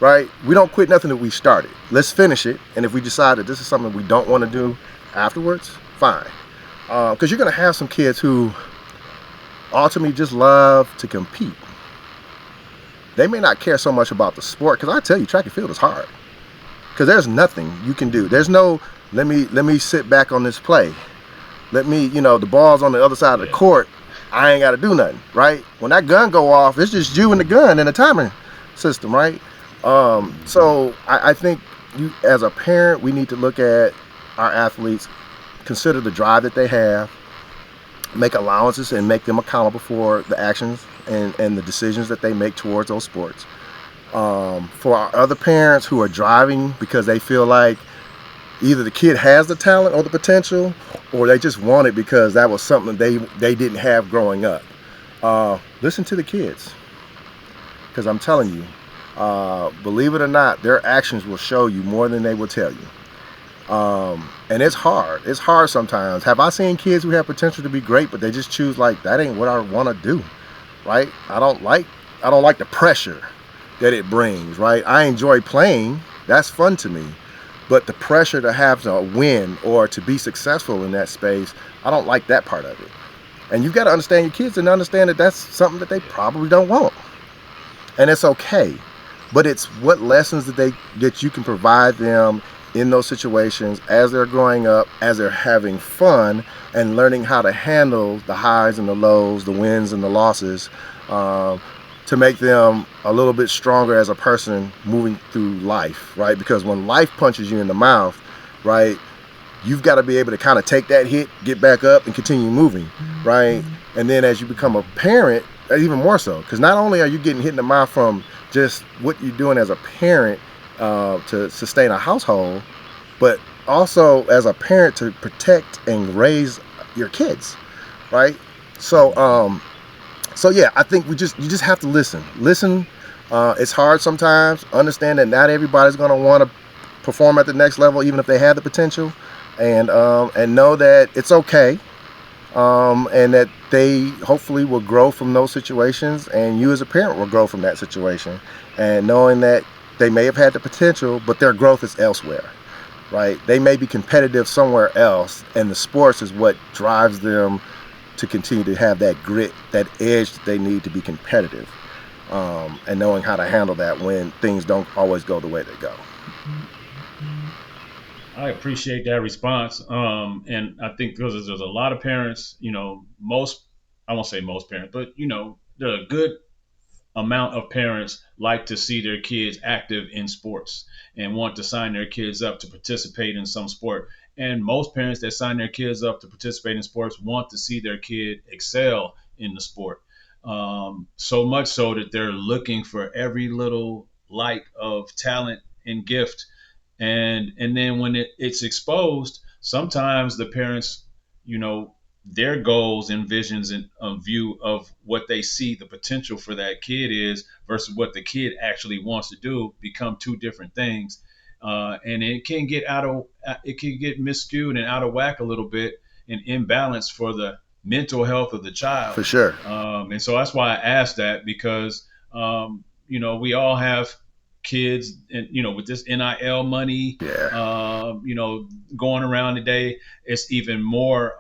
right? We don't quit nothing that we started. Let's finish it, and if we decide that this is something we don't want to do afterwards, fine. Because you're gonna have some kids who ultimately just love to compete. They may not care so much about the sport, because I tell you, track and field is hard. Because there's nothing you can do. There's no let me sit back on this play. Let me, the ball's on the other side of the court. I ain't got to do nothing, right? When that gun go off, it's just you and the gun and the timing system, right? So I think as a parent, we need to look at our athletes, consider the drive that they have, make allowances and make them accountable for the actions and the decisions that they make towards those sports. For our other parents who are driving because they feel like either the kid has the talent or the potential, or they just want it because that was something they didn't have growing up. Listen to the kids, because I'm telling you, believe it or not, their actions will show you more than they will tell you. And it's hard. It's hard sometimes. Have I seen kids who have potential to be great, but they just choose like, that ain't what I want to do, right? I don't like the pressure that it brings, right? I enjoy playing. That's fun to me. But the pressure to have to win or to be successful in that space, I don't like that part of it. And you've got to understand your kids and understand that that's something that they probably don't want. And it's okay. But it's what lessons that you can provide them in those situations as they're growing up, as they're having fun and learning how to handle the highs and the lows, the wins and the losses, to make them a little bit stronger as a person moving through life, right? Because when life punches you in the mouth, right, you've got to be able to kind of take that hit, get back up, and continue moving, right? And then as you become a parent, even more so, because not only are you getting hit in the mouth from just what you're doing as a parent to sustain a household, but also as a parent to protect and raise your kids, right? So yeah, I think you just have to listen. It's hard sometimes. Understand that not everybody's going to want to perform at the next level, even if they have the potential, and know that it's okay, and that they hopefully will grow from those situations, and you as a parent will grow from that situation, and knowing that they may have had the potential, but their growth is elsewhere, right? They may be competitive somewhere else, and the sports is what drives them to continue to have that grit, that edge that they need to be competitive, and knowing how to handle that when things don't always go the way they go. I appreciate that response. And I think because there's a lot of parents, I won't say most parents, but, there are a good amount of parents like to see their kids active in sports and want to sign their kids up to participate in some sport. And most parents that sign their kids up to participate in sports want to see their kid excel in the sport. So much so that they're looking for every little light of talent and gift. And then when it's exposed, sometimes the parents, their goals and visions and view of what they see the potential for that kid is versus what the kid actually wants to do become two different things. And it can get miscued and out of whack a little bit and imbalanced for the mental health of the child. For sure. And so that's why I asked that, because, we all have kids and, with this NIL money, Yeah. Going around today, it's even more,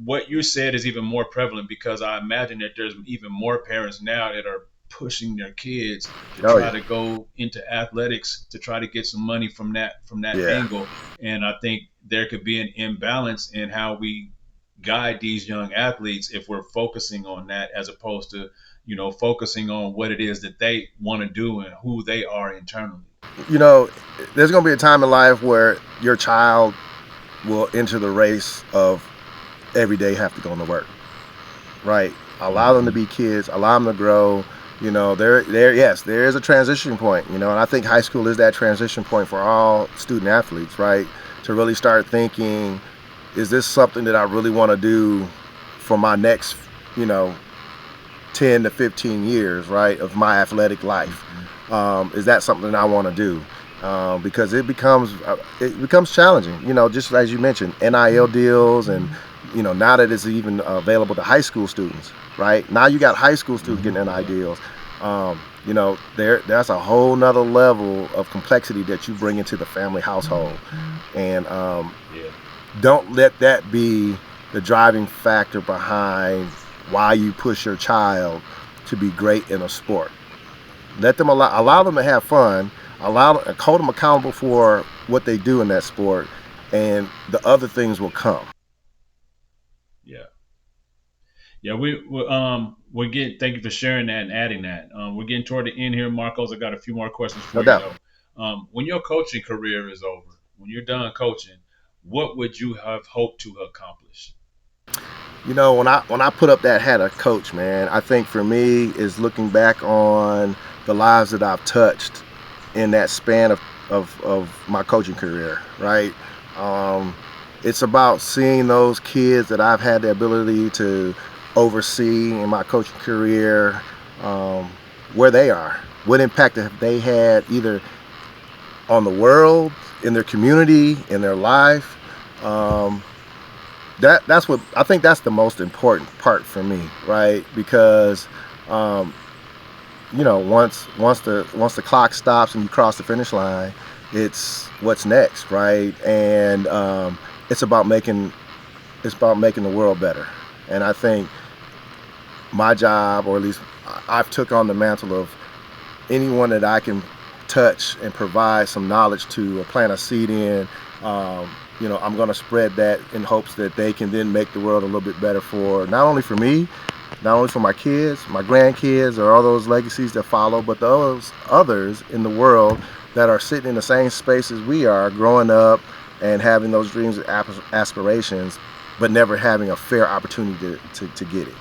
what you said is even more prevalent, because I imagine that there's even more parents now that are pushing their kids to Oh try yeah. to go into athletics to try to get some money from that Yeah. angle. And I think there could be an imbalance in how we guide these young athletes if we're focusing on that as opposed to focusing on what it is that they want to do and who they are internally. You know, there's going to be a time in life where your child will enter the race of every day have to go into work, right? Allow them to be kids, allow them to grow. You know, yes, there is a transition point, and I think high school is that transition point for all student athletes, right? To really start thinking, is this something that I really want to do for my next, you know, 10 to 15 years, right, of my athletic life? Is that something I want to do? Because it becomes challenging, just as you mentioned, NIL deals, and now that it's even available to high school students, right? Now you got high school students getting NIL deals. That's a whole nother level of complexity that you bring into the family household, and don't let that be the driving factor behind why you push your child to be great in a sport. Let them allow them to have fun, hold them accountable for what they do in that sport, and the other things will come. Yeah. Yeah, we're getting. Thank you for sharing that and adding that. We're getting toward the end here, Marcos. I got a few more questions No for you doubt. though. When your coaching career is over, when you're done coaching, what would you have hoped to accomplish? When I put up that hat of coach, man, I think for me is looking back on the lives that I've touched in that span of my coaching career, right? It's about seeing those kids that I've had the ability to oversee in my coaching career, where they are, what impact have they had either on the world, in their community, in their life. That's what I think, that's the most important part for me, right? Because once the clock stops and you cross the finish line, it's what's next, right? And it's about making the world better. And I think my job, or at least I've took on the mantle of anyone that I can touch and provide some knowledge to, or plant a seed in. I'm going to spread that in hopes that they can then make the world a little bit better for not only for me, not only for my kids, my grandkids, or all those legacies that follow, but those others in the world that are sitting in the same space as we are, growing up and having those dreams and aspirations, but never having a fair opportunity to get it,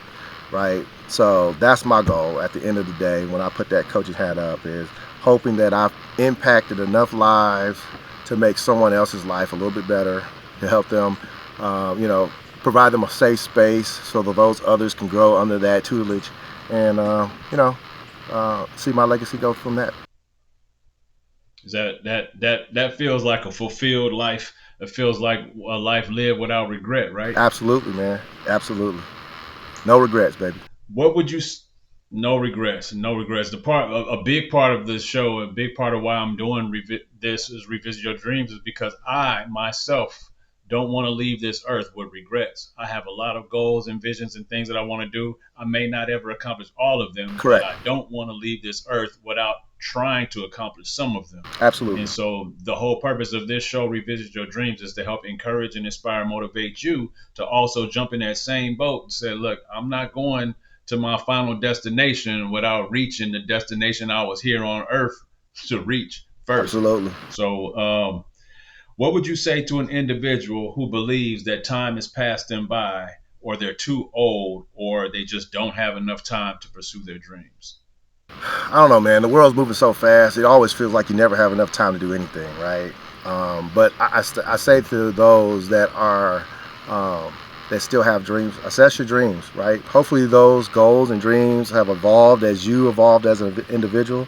right? So that's my goal at the end of the day when I put that coaching hat up, is hoping that I've impacted enough lives to make someone else's life a little bit better, to help them, provide them a safe space so that those others can grow under that tutelage, and see my legacy go from that. Is that feels like a fulfilled life? It feels like a life lived without regret, right? Absolutely, man. Absolutely. No regrets, baby. What would you? No regrets. No regrets. A big part of this show, a big part of why I'm doing this is revisit your dreams, is because I myself don't want to leave this earth with regrets. I have a lot of goals and visions and things that I want to do. I may not ever accomplish all of them, Correct. but I don't want to leave this earth without trying to accomplish some of them. Absolutely. And so the whole purpose of this show, Revisit Your Dreams, is to help encourage and inspire and motivate you to also jump in that same boat and say, look, I'm not going to my final destination without reaching the destination I was here on earth to reach first. Absolutely. So, what would you say to an individual who believes that time has passed them by, or they're too old, or they just don't have enough time to pursue their dreams? I don't know, man. The world's moving so fast. It always feels like you never have enough time to do anything, right? But I say to those that are that still have dreams, assess your dreams, right? Hopefully those goals and dreams have evolved as you evolved as an individual.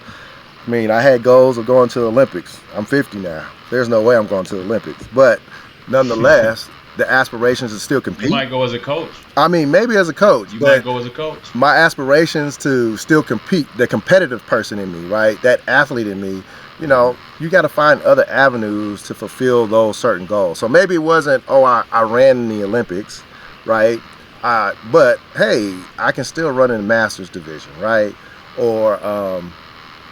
I mean, I had goals of going to the Olympics. I'm 50 now. There's no way I'm going to the Olympics. But nonetheless, the aspirations is still compete. You might go as a coach. I mean, maybe as a coach. You might go as a coach. My aspirations to still compete, the competitive person in me, right? That athlete in me, you got to find other avenues to fulfill those certain goals. So maybe it wasn't, I ran in the Olympics, right? But hey, I can still run in the Masters division, right? or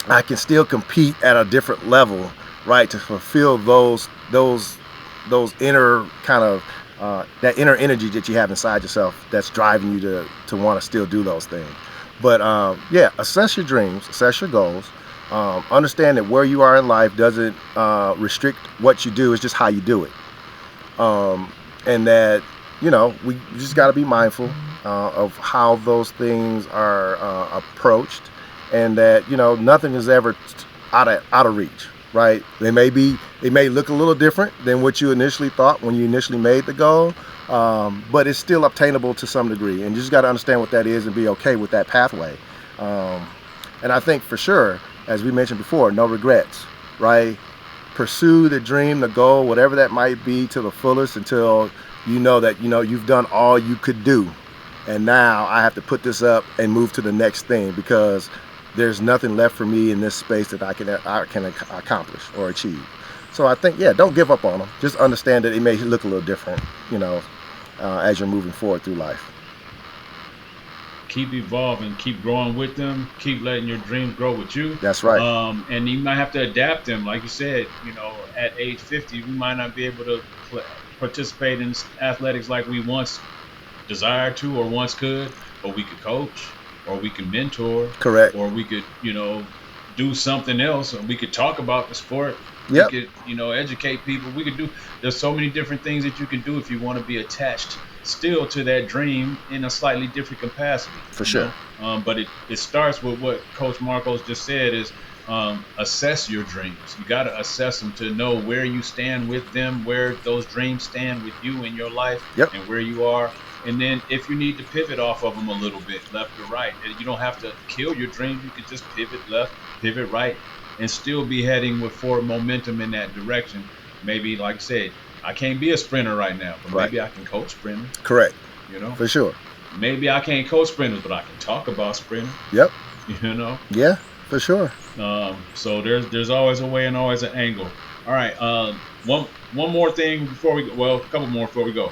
I can still compete at a different level, right, to fulfill those inner kind of that inner energy that you have inside yourself that's driving you to want to still do those things. But yeah, assess your dreams, assess your goals. Understand that where you are in life doesn't restrict what you do. It's just how you do it. And that, we just got to be mindful of how those things are approached, and that nothing is ever out of reach, right? They may look a little different than what you initially thought when you initially made the goal, but it's still obtainable to some degree, and you just got to understand what that is and be okay with that pathway. And I think for sure, as we mentioned before, no regrets, right? Pursue the dream, the goal, whatever that might be, to the fullest until you know that you've done all you could do, and now I have to put this up and move to the next thing, because there's nothing left for me in this space that I can accomplish or achieve. So I think, yeah, don't give up on them. Just understand that it may look a little different, as you're moving forward through life. Keep evolving, keep growing with them, keep letting your dreams grow with you. That's right. And you might have to adapt them. Like you said, at age 50, we might not be able to participate in athletics like we once desired to or once could, but we could coach, or we could mentor. Correct. Or we could, do something else, or we could talk about the sport. Yep. We could, educate people. There's so many different things that you can do if you want to be attached still to that dream in a slightly different capacity. For sure. But it starts with what Coach Marcos just said is assess your dreams. You got to assess them to know where you stand with them, where those dreams stand with you in your life. Yep. And where you are. And then if you need to pivot off of them a little bit, left or right, you don't have to kill your dreams. You could just pivot left, pivot right, and still be heading with forward momentum in that direction. Maybe, like I said, I can't be a sprinter right now, but maybe I can coach sprinters. Correct. For sure. Maybe I can't coach sprinters, but I can talk about sprinters. Yep. Yeah, for sure. So there's always a way and always an angle. All right. One more thing before we go. Well, a couple more before we go.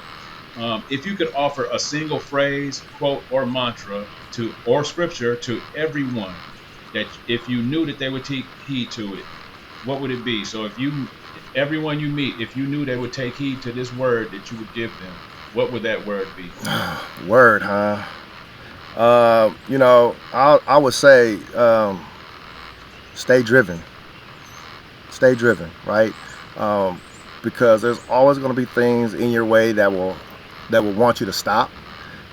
If you could offer a single phrase, quote, or mantra or scripture to everyone, that if you knew that they would take heed to it, what would it be? So everyone you meet, if you knew they would take heed to this word that you would give them, what would that word be? Word, huh? I would say stay driven. Stay driven, right? Because there's always going to be things in your way that will want you to stop,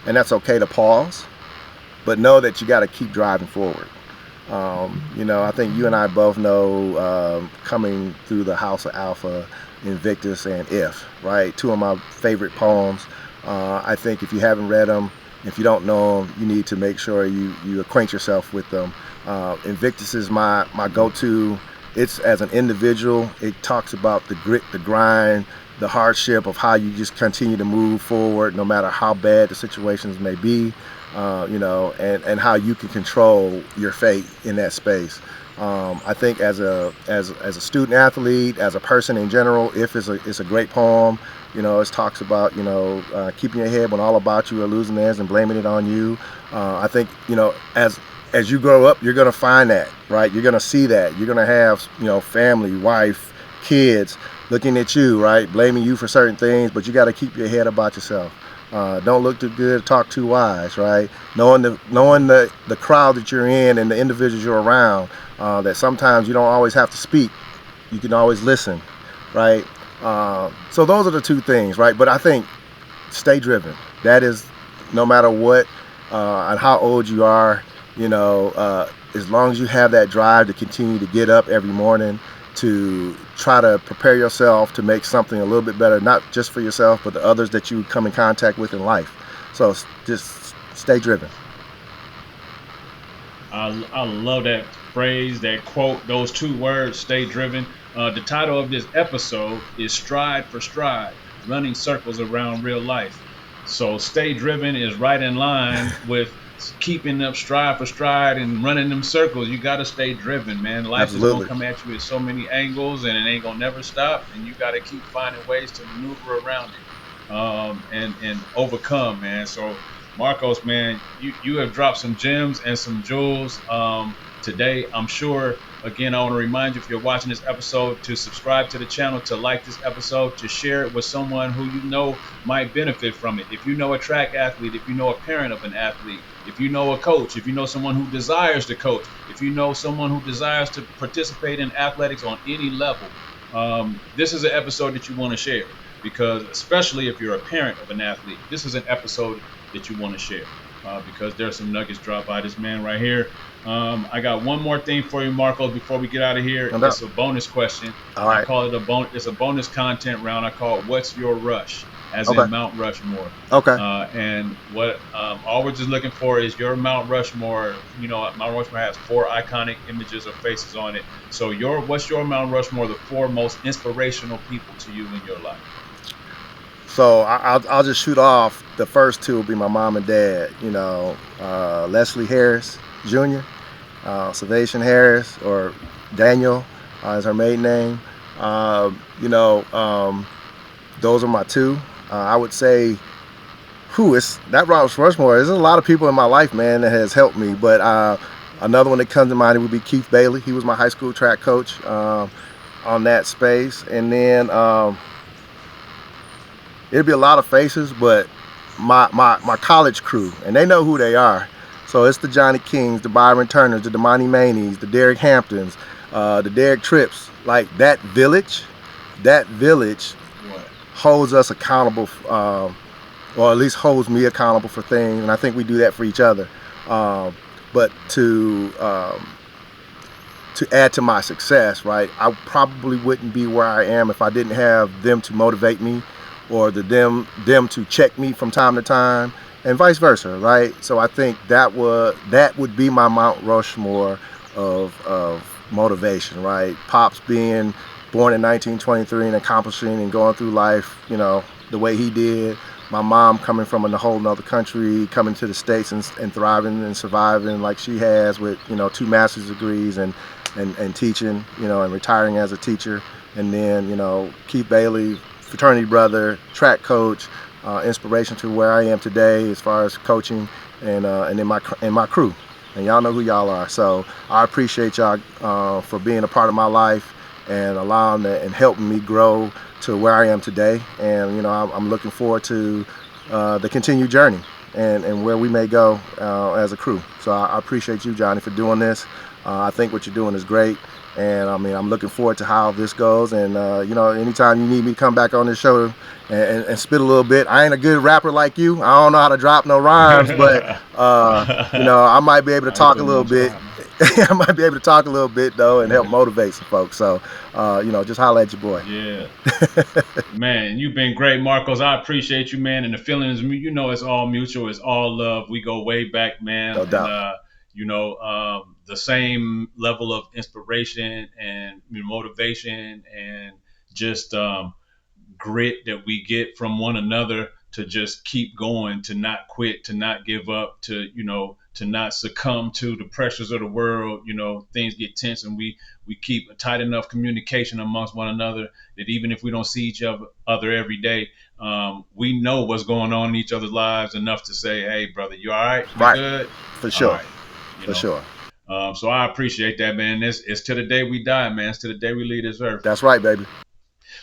and that's okay to pause, but know that you got to keep driving forward. I think you and I both know, coming through the House of Alpha, Invictus, and If, right? Two of my favorite poems. I think if you haven't read them, if you don't know them, you need to make sure you acquaint yourself with them. Invictus is my go-to. It's as an individual. It talks about the grit, the grind, the hardship of how you just continue to move forward no matter how bad the situations may be, and how you can control your fate in that space. I think as a student athlete, as a person in general, If is a great poem. It talks about, keeping your head when all about you are losing theirs and blaming it on you. I think, as you grow up, you're going to find that, right? You're going to see that. You're going to have, family, wife, kids looking at you, right? Blaming you for certain things, but you got to keep your head about yourself. Don't look too good, talk too wise, right? Knowing the crowd that you're in and the individuals you're around, that sometimes you don't always have to speak. You can always listen, right? So those are the two things, right? But I think stay driven. That is, no matter what and how old you are, as long as you have that drive to continue to get up every morning, to try to prepare yourself to make something a little bit better, not just for yourself, but the others that you come in contact with in life. So just stay driven. I love that phrase, that quote, those two words, stay driven. The title of this episode is Stride for Stride, running circles around real life. So stay driven is right in line with keeping up stride for stride and running them circles. You got to stay driven, man. Life is going to come at you with so many angles, and it ain't going to never stop, and you got to keep finding ways to maneuver around it and overcome, man. So Marcos, man, you have dropped some gems and some jewels today. I'm sure. Again, I want to remind you, if you're watching this episode, to subscribe to the channel, to like this episode, to share it with someone who you know might benefit from it. If you know a track athlete, if you know a parent of an athlete, if you know a coach, if you know someone who desires to coach, if you know someone who desires to participate in athletics on any level, this is an episode that you want to share, because especially if you're a parent of an athlete, this is an episode that you want to share, because there's some nuggets dropped by this man right here. I got one more thing for you, Marcos, before we get out of here. It's a bonus question. All right. I call it it's a bonus content round. I call it "What's Your Rush?" as Okay. in Mount Rushmore. Okay. And what all we're just looking for is your Mount Rushmore. You know, Mount Rushmore has 4 iconic images or faces on it. So what's your Mount Rushmore? The 4 most inspirational people to you in your life. So I'll just shoot off. The first 2 will be my mom and dad. You know, Leslie Harris Jr., Salvation Harris, or Daniel is her maiden name. Those are my 2. I would say, it's that Mount Rushmore. There's a lot of people in my life, man, that has helped me. But another one that comes to mind would be Keith Bailey. He was my high school track coach on that space. And then it'll be a lot of faces, but my college crew, and they know who they are. So it's the Johnny Kings, the Byron Turners, the Damani Maneys, the Derek Hamptons, the Derek Tripps. Like that village holds us accountable, or at least holds me accountable for things, and I think we do that for each other. But to add to my success, right, I probably wouldn't be where I am if I didn't have them to motivate me, or them to check me from time to time, and vice versa, right? So I think that would be my Mount Rushmore of motivation, right? Pops being born in 1923 and accomplishing and going through life, you know, the way he did. My mom coming from a whole nother country, coming to the States and thriving and surviving like she has, with, you know, 2 master's degrees and teaching, you know, and retiring as a teacher. And then, you know, Keith Bailey, fraternity brother, track coach, inspiration to where I am today as far as coaching, and in my crew. And y'all know who y'all are. So I appreciate y'all for being a part of my life and allowing that and helping me grow to where I am today. And, you know, I'm looking forward to the continued journey and where we may go as a crew. So I appreciate you, Johnny, for doing this. I think what you're doing is great. And I mean, I'm looking forward to how this goes. And, you know, anytime you need me to come back on this show and spit a little bit. I ain't a good rapper like you. I don't know how to drop no rhymes, but, you know, I might be able to talk a little bit. I might be able to talk a little bit, though, and help motivate some folks. So, you know, just holla at your boy. Yeah. Man, you've been great, Marcos. I appreciate you, man. And the feeling is, you know, it's all mutual. It's all love. We go way back, man. No doubt. And, you know, the same level of inspiration and motivation and just grit that we get from one another to just keep going, to not quit, to not give up, to, you know, to not succumb to the pressures of the world. You know, things get tense, and we keep a tight enough communication amongst one another that even if we don't see each other every day, we know what's going on in each other's lives enough to say, hey, brother, you all right? You right. Good? For sure. Right. For sure. So I appreciate that, man. It's to the day we die, man. It's to the day we leave this earth. That's right, baby.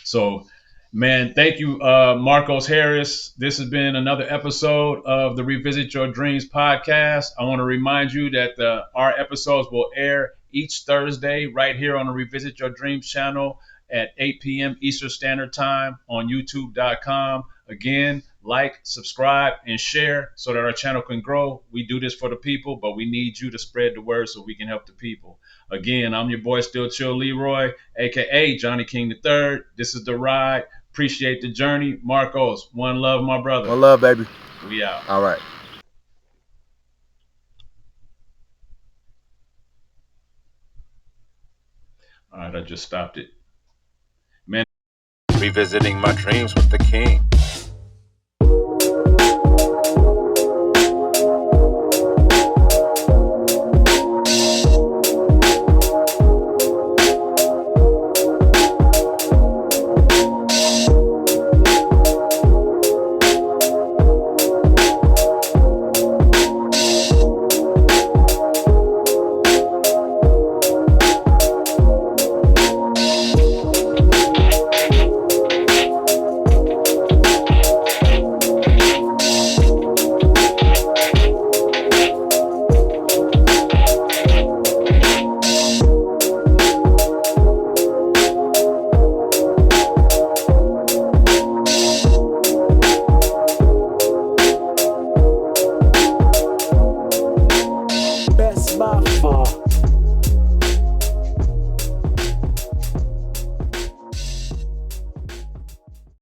So, man, thank you, Marcos Harris. This has been another episode of the Revisit Your Dreams podcast. I want to remind you that our episodes will air each Thursday right here on the Revisit Your Dreams channel at 8 p.m. Eastern Standard Time on YouTube.com. Again, like, subscribe, and share so that our channel can grow. We do this for the people, but we need you to spread the word so we can help the people. Again, I'm your boy, Still Chill Leroy, a.k.a. Johnny King III. This is The Ride. Appreciate the journey. Marcos, one love, my brother. One love, baby. We out. All right. All right, I just stopped it. Revisiting my dreams with the king. that's my fault.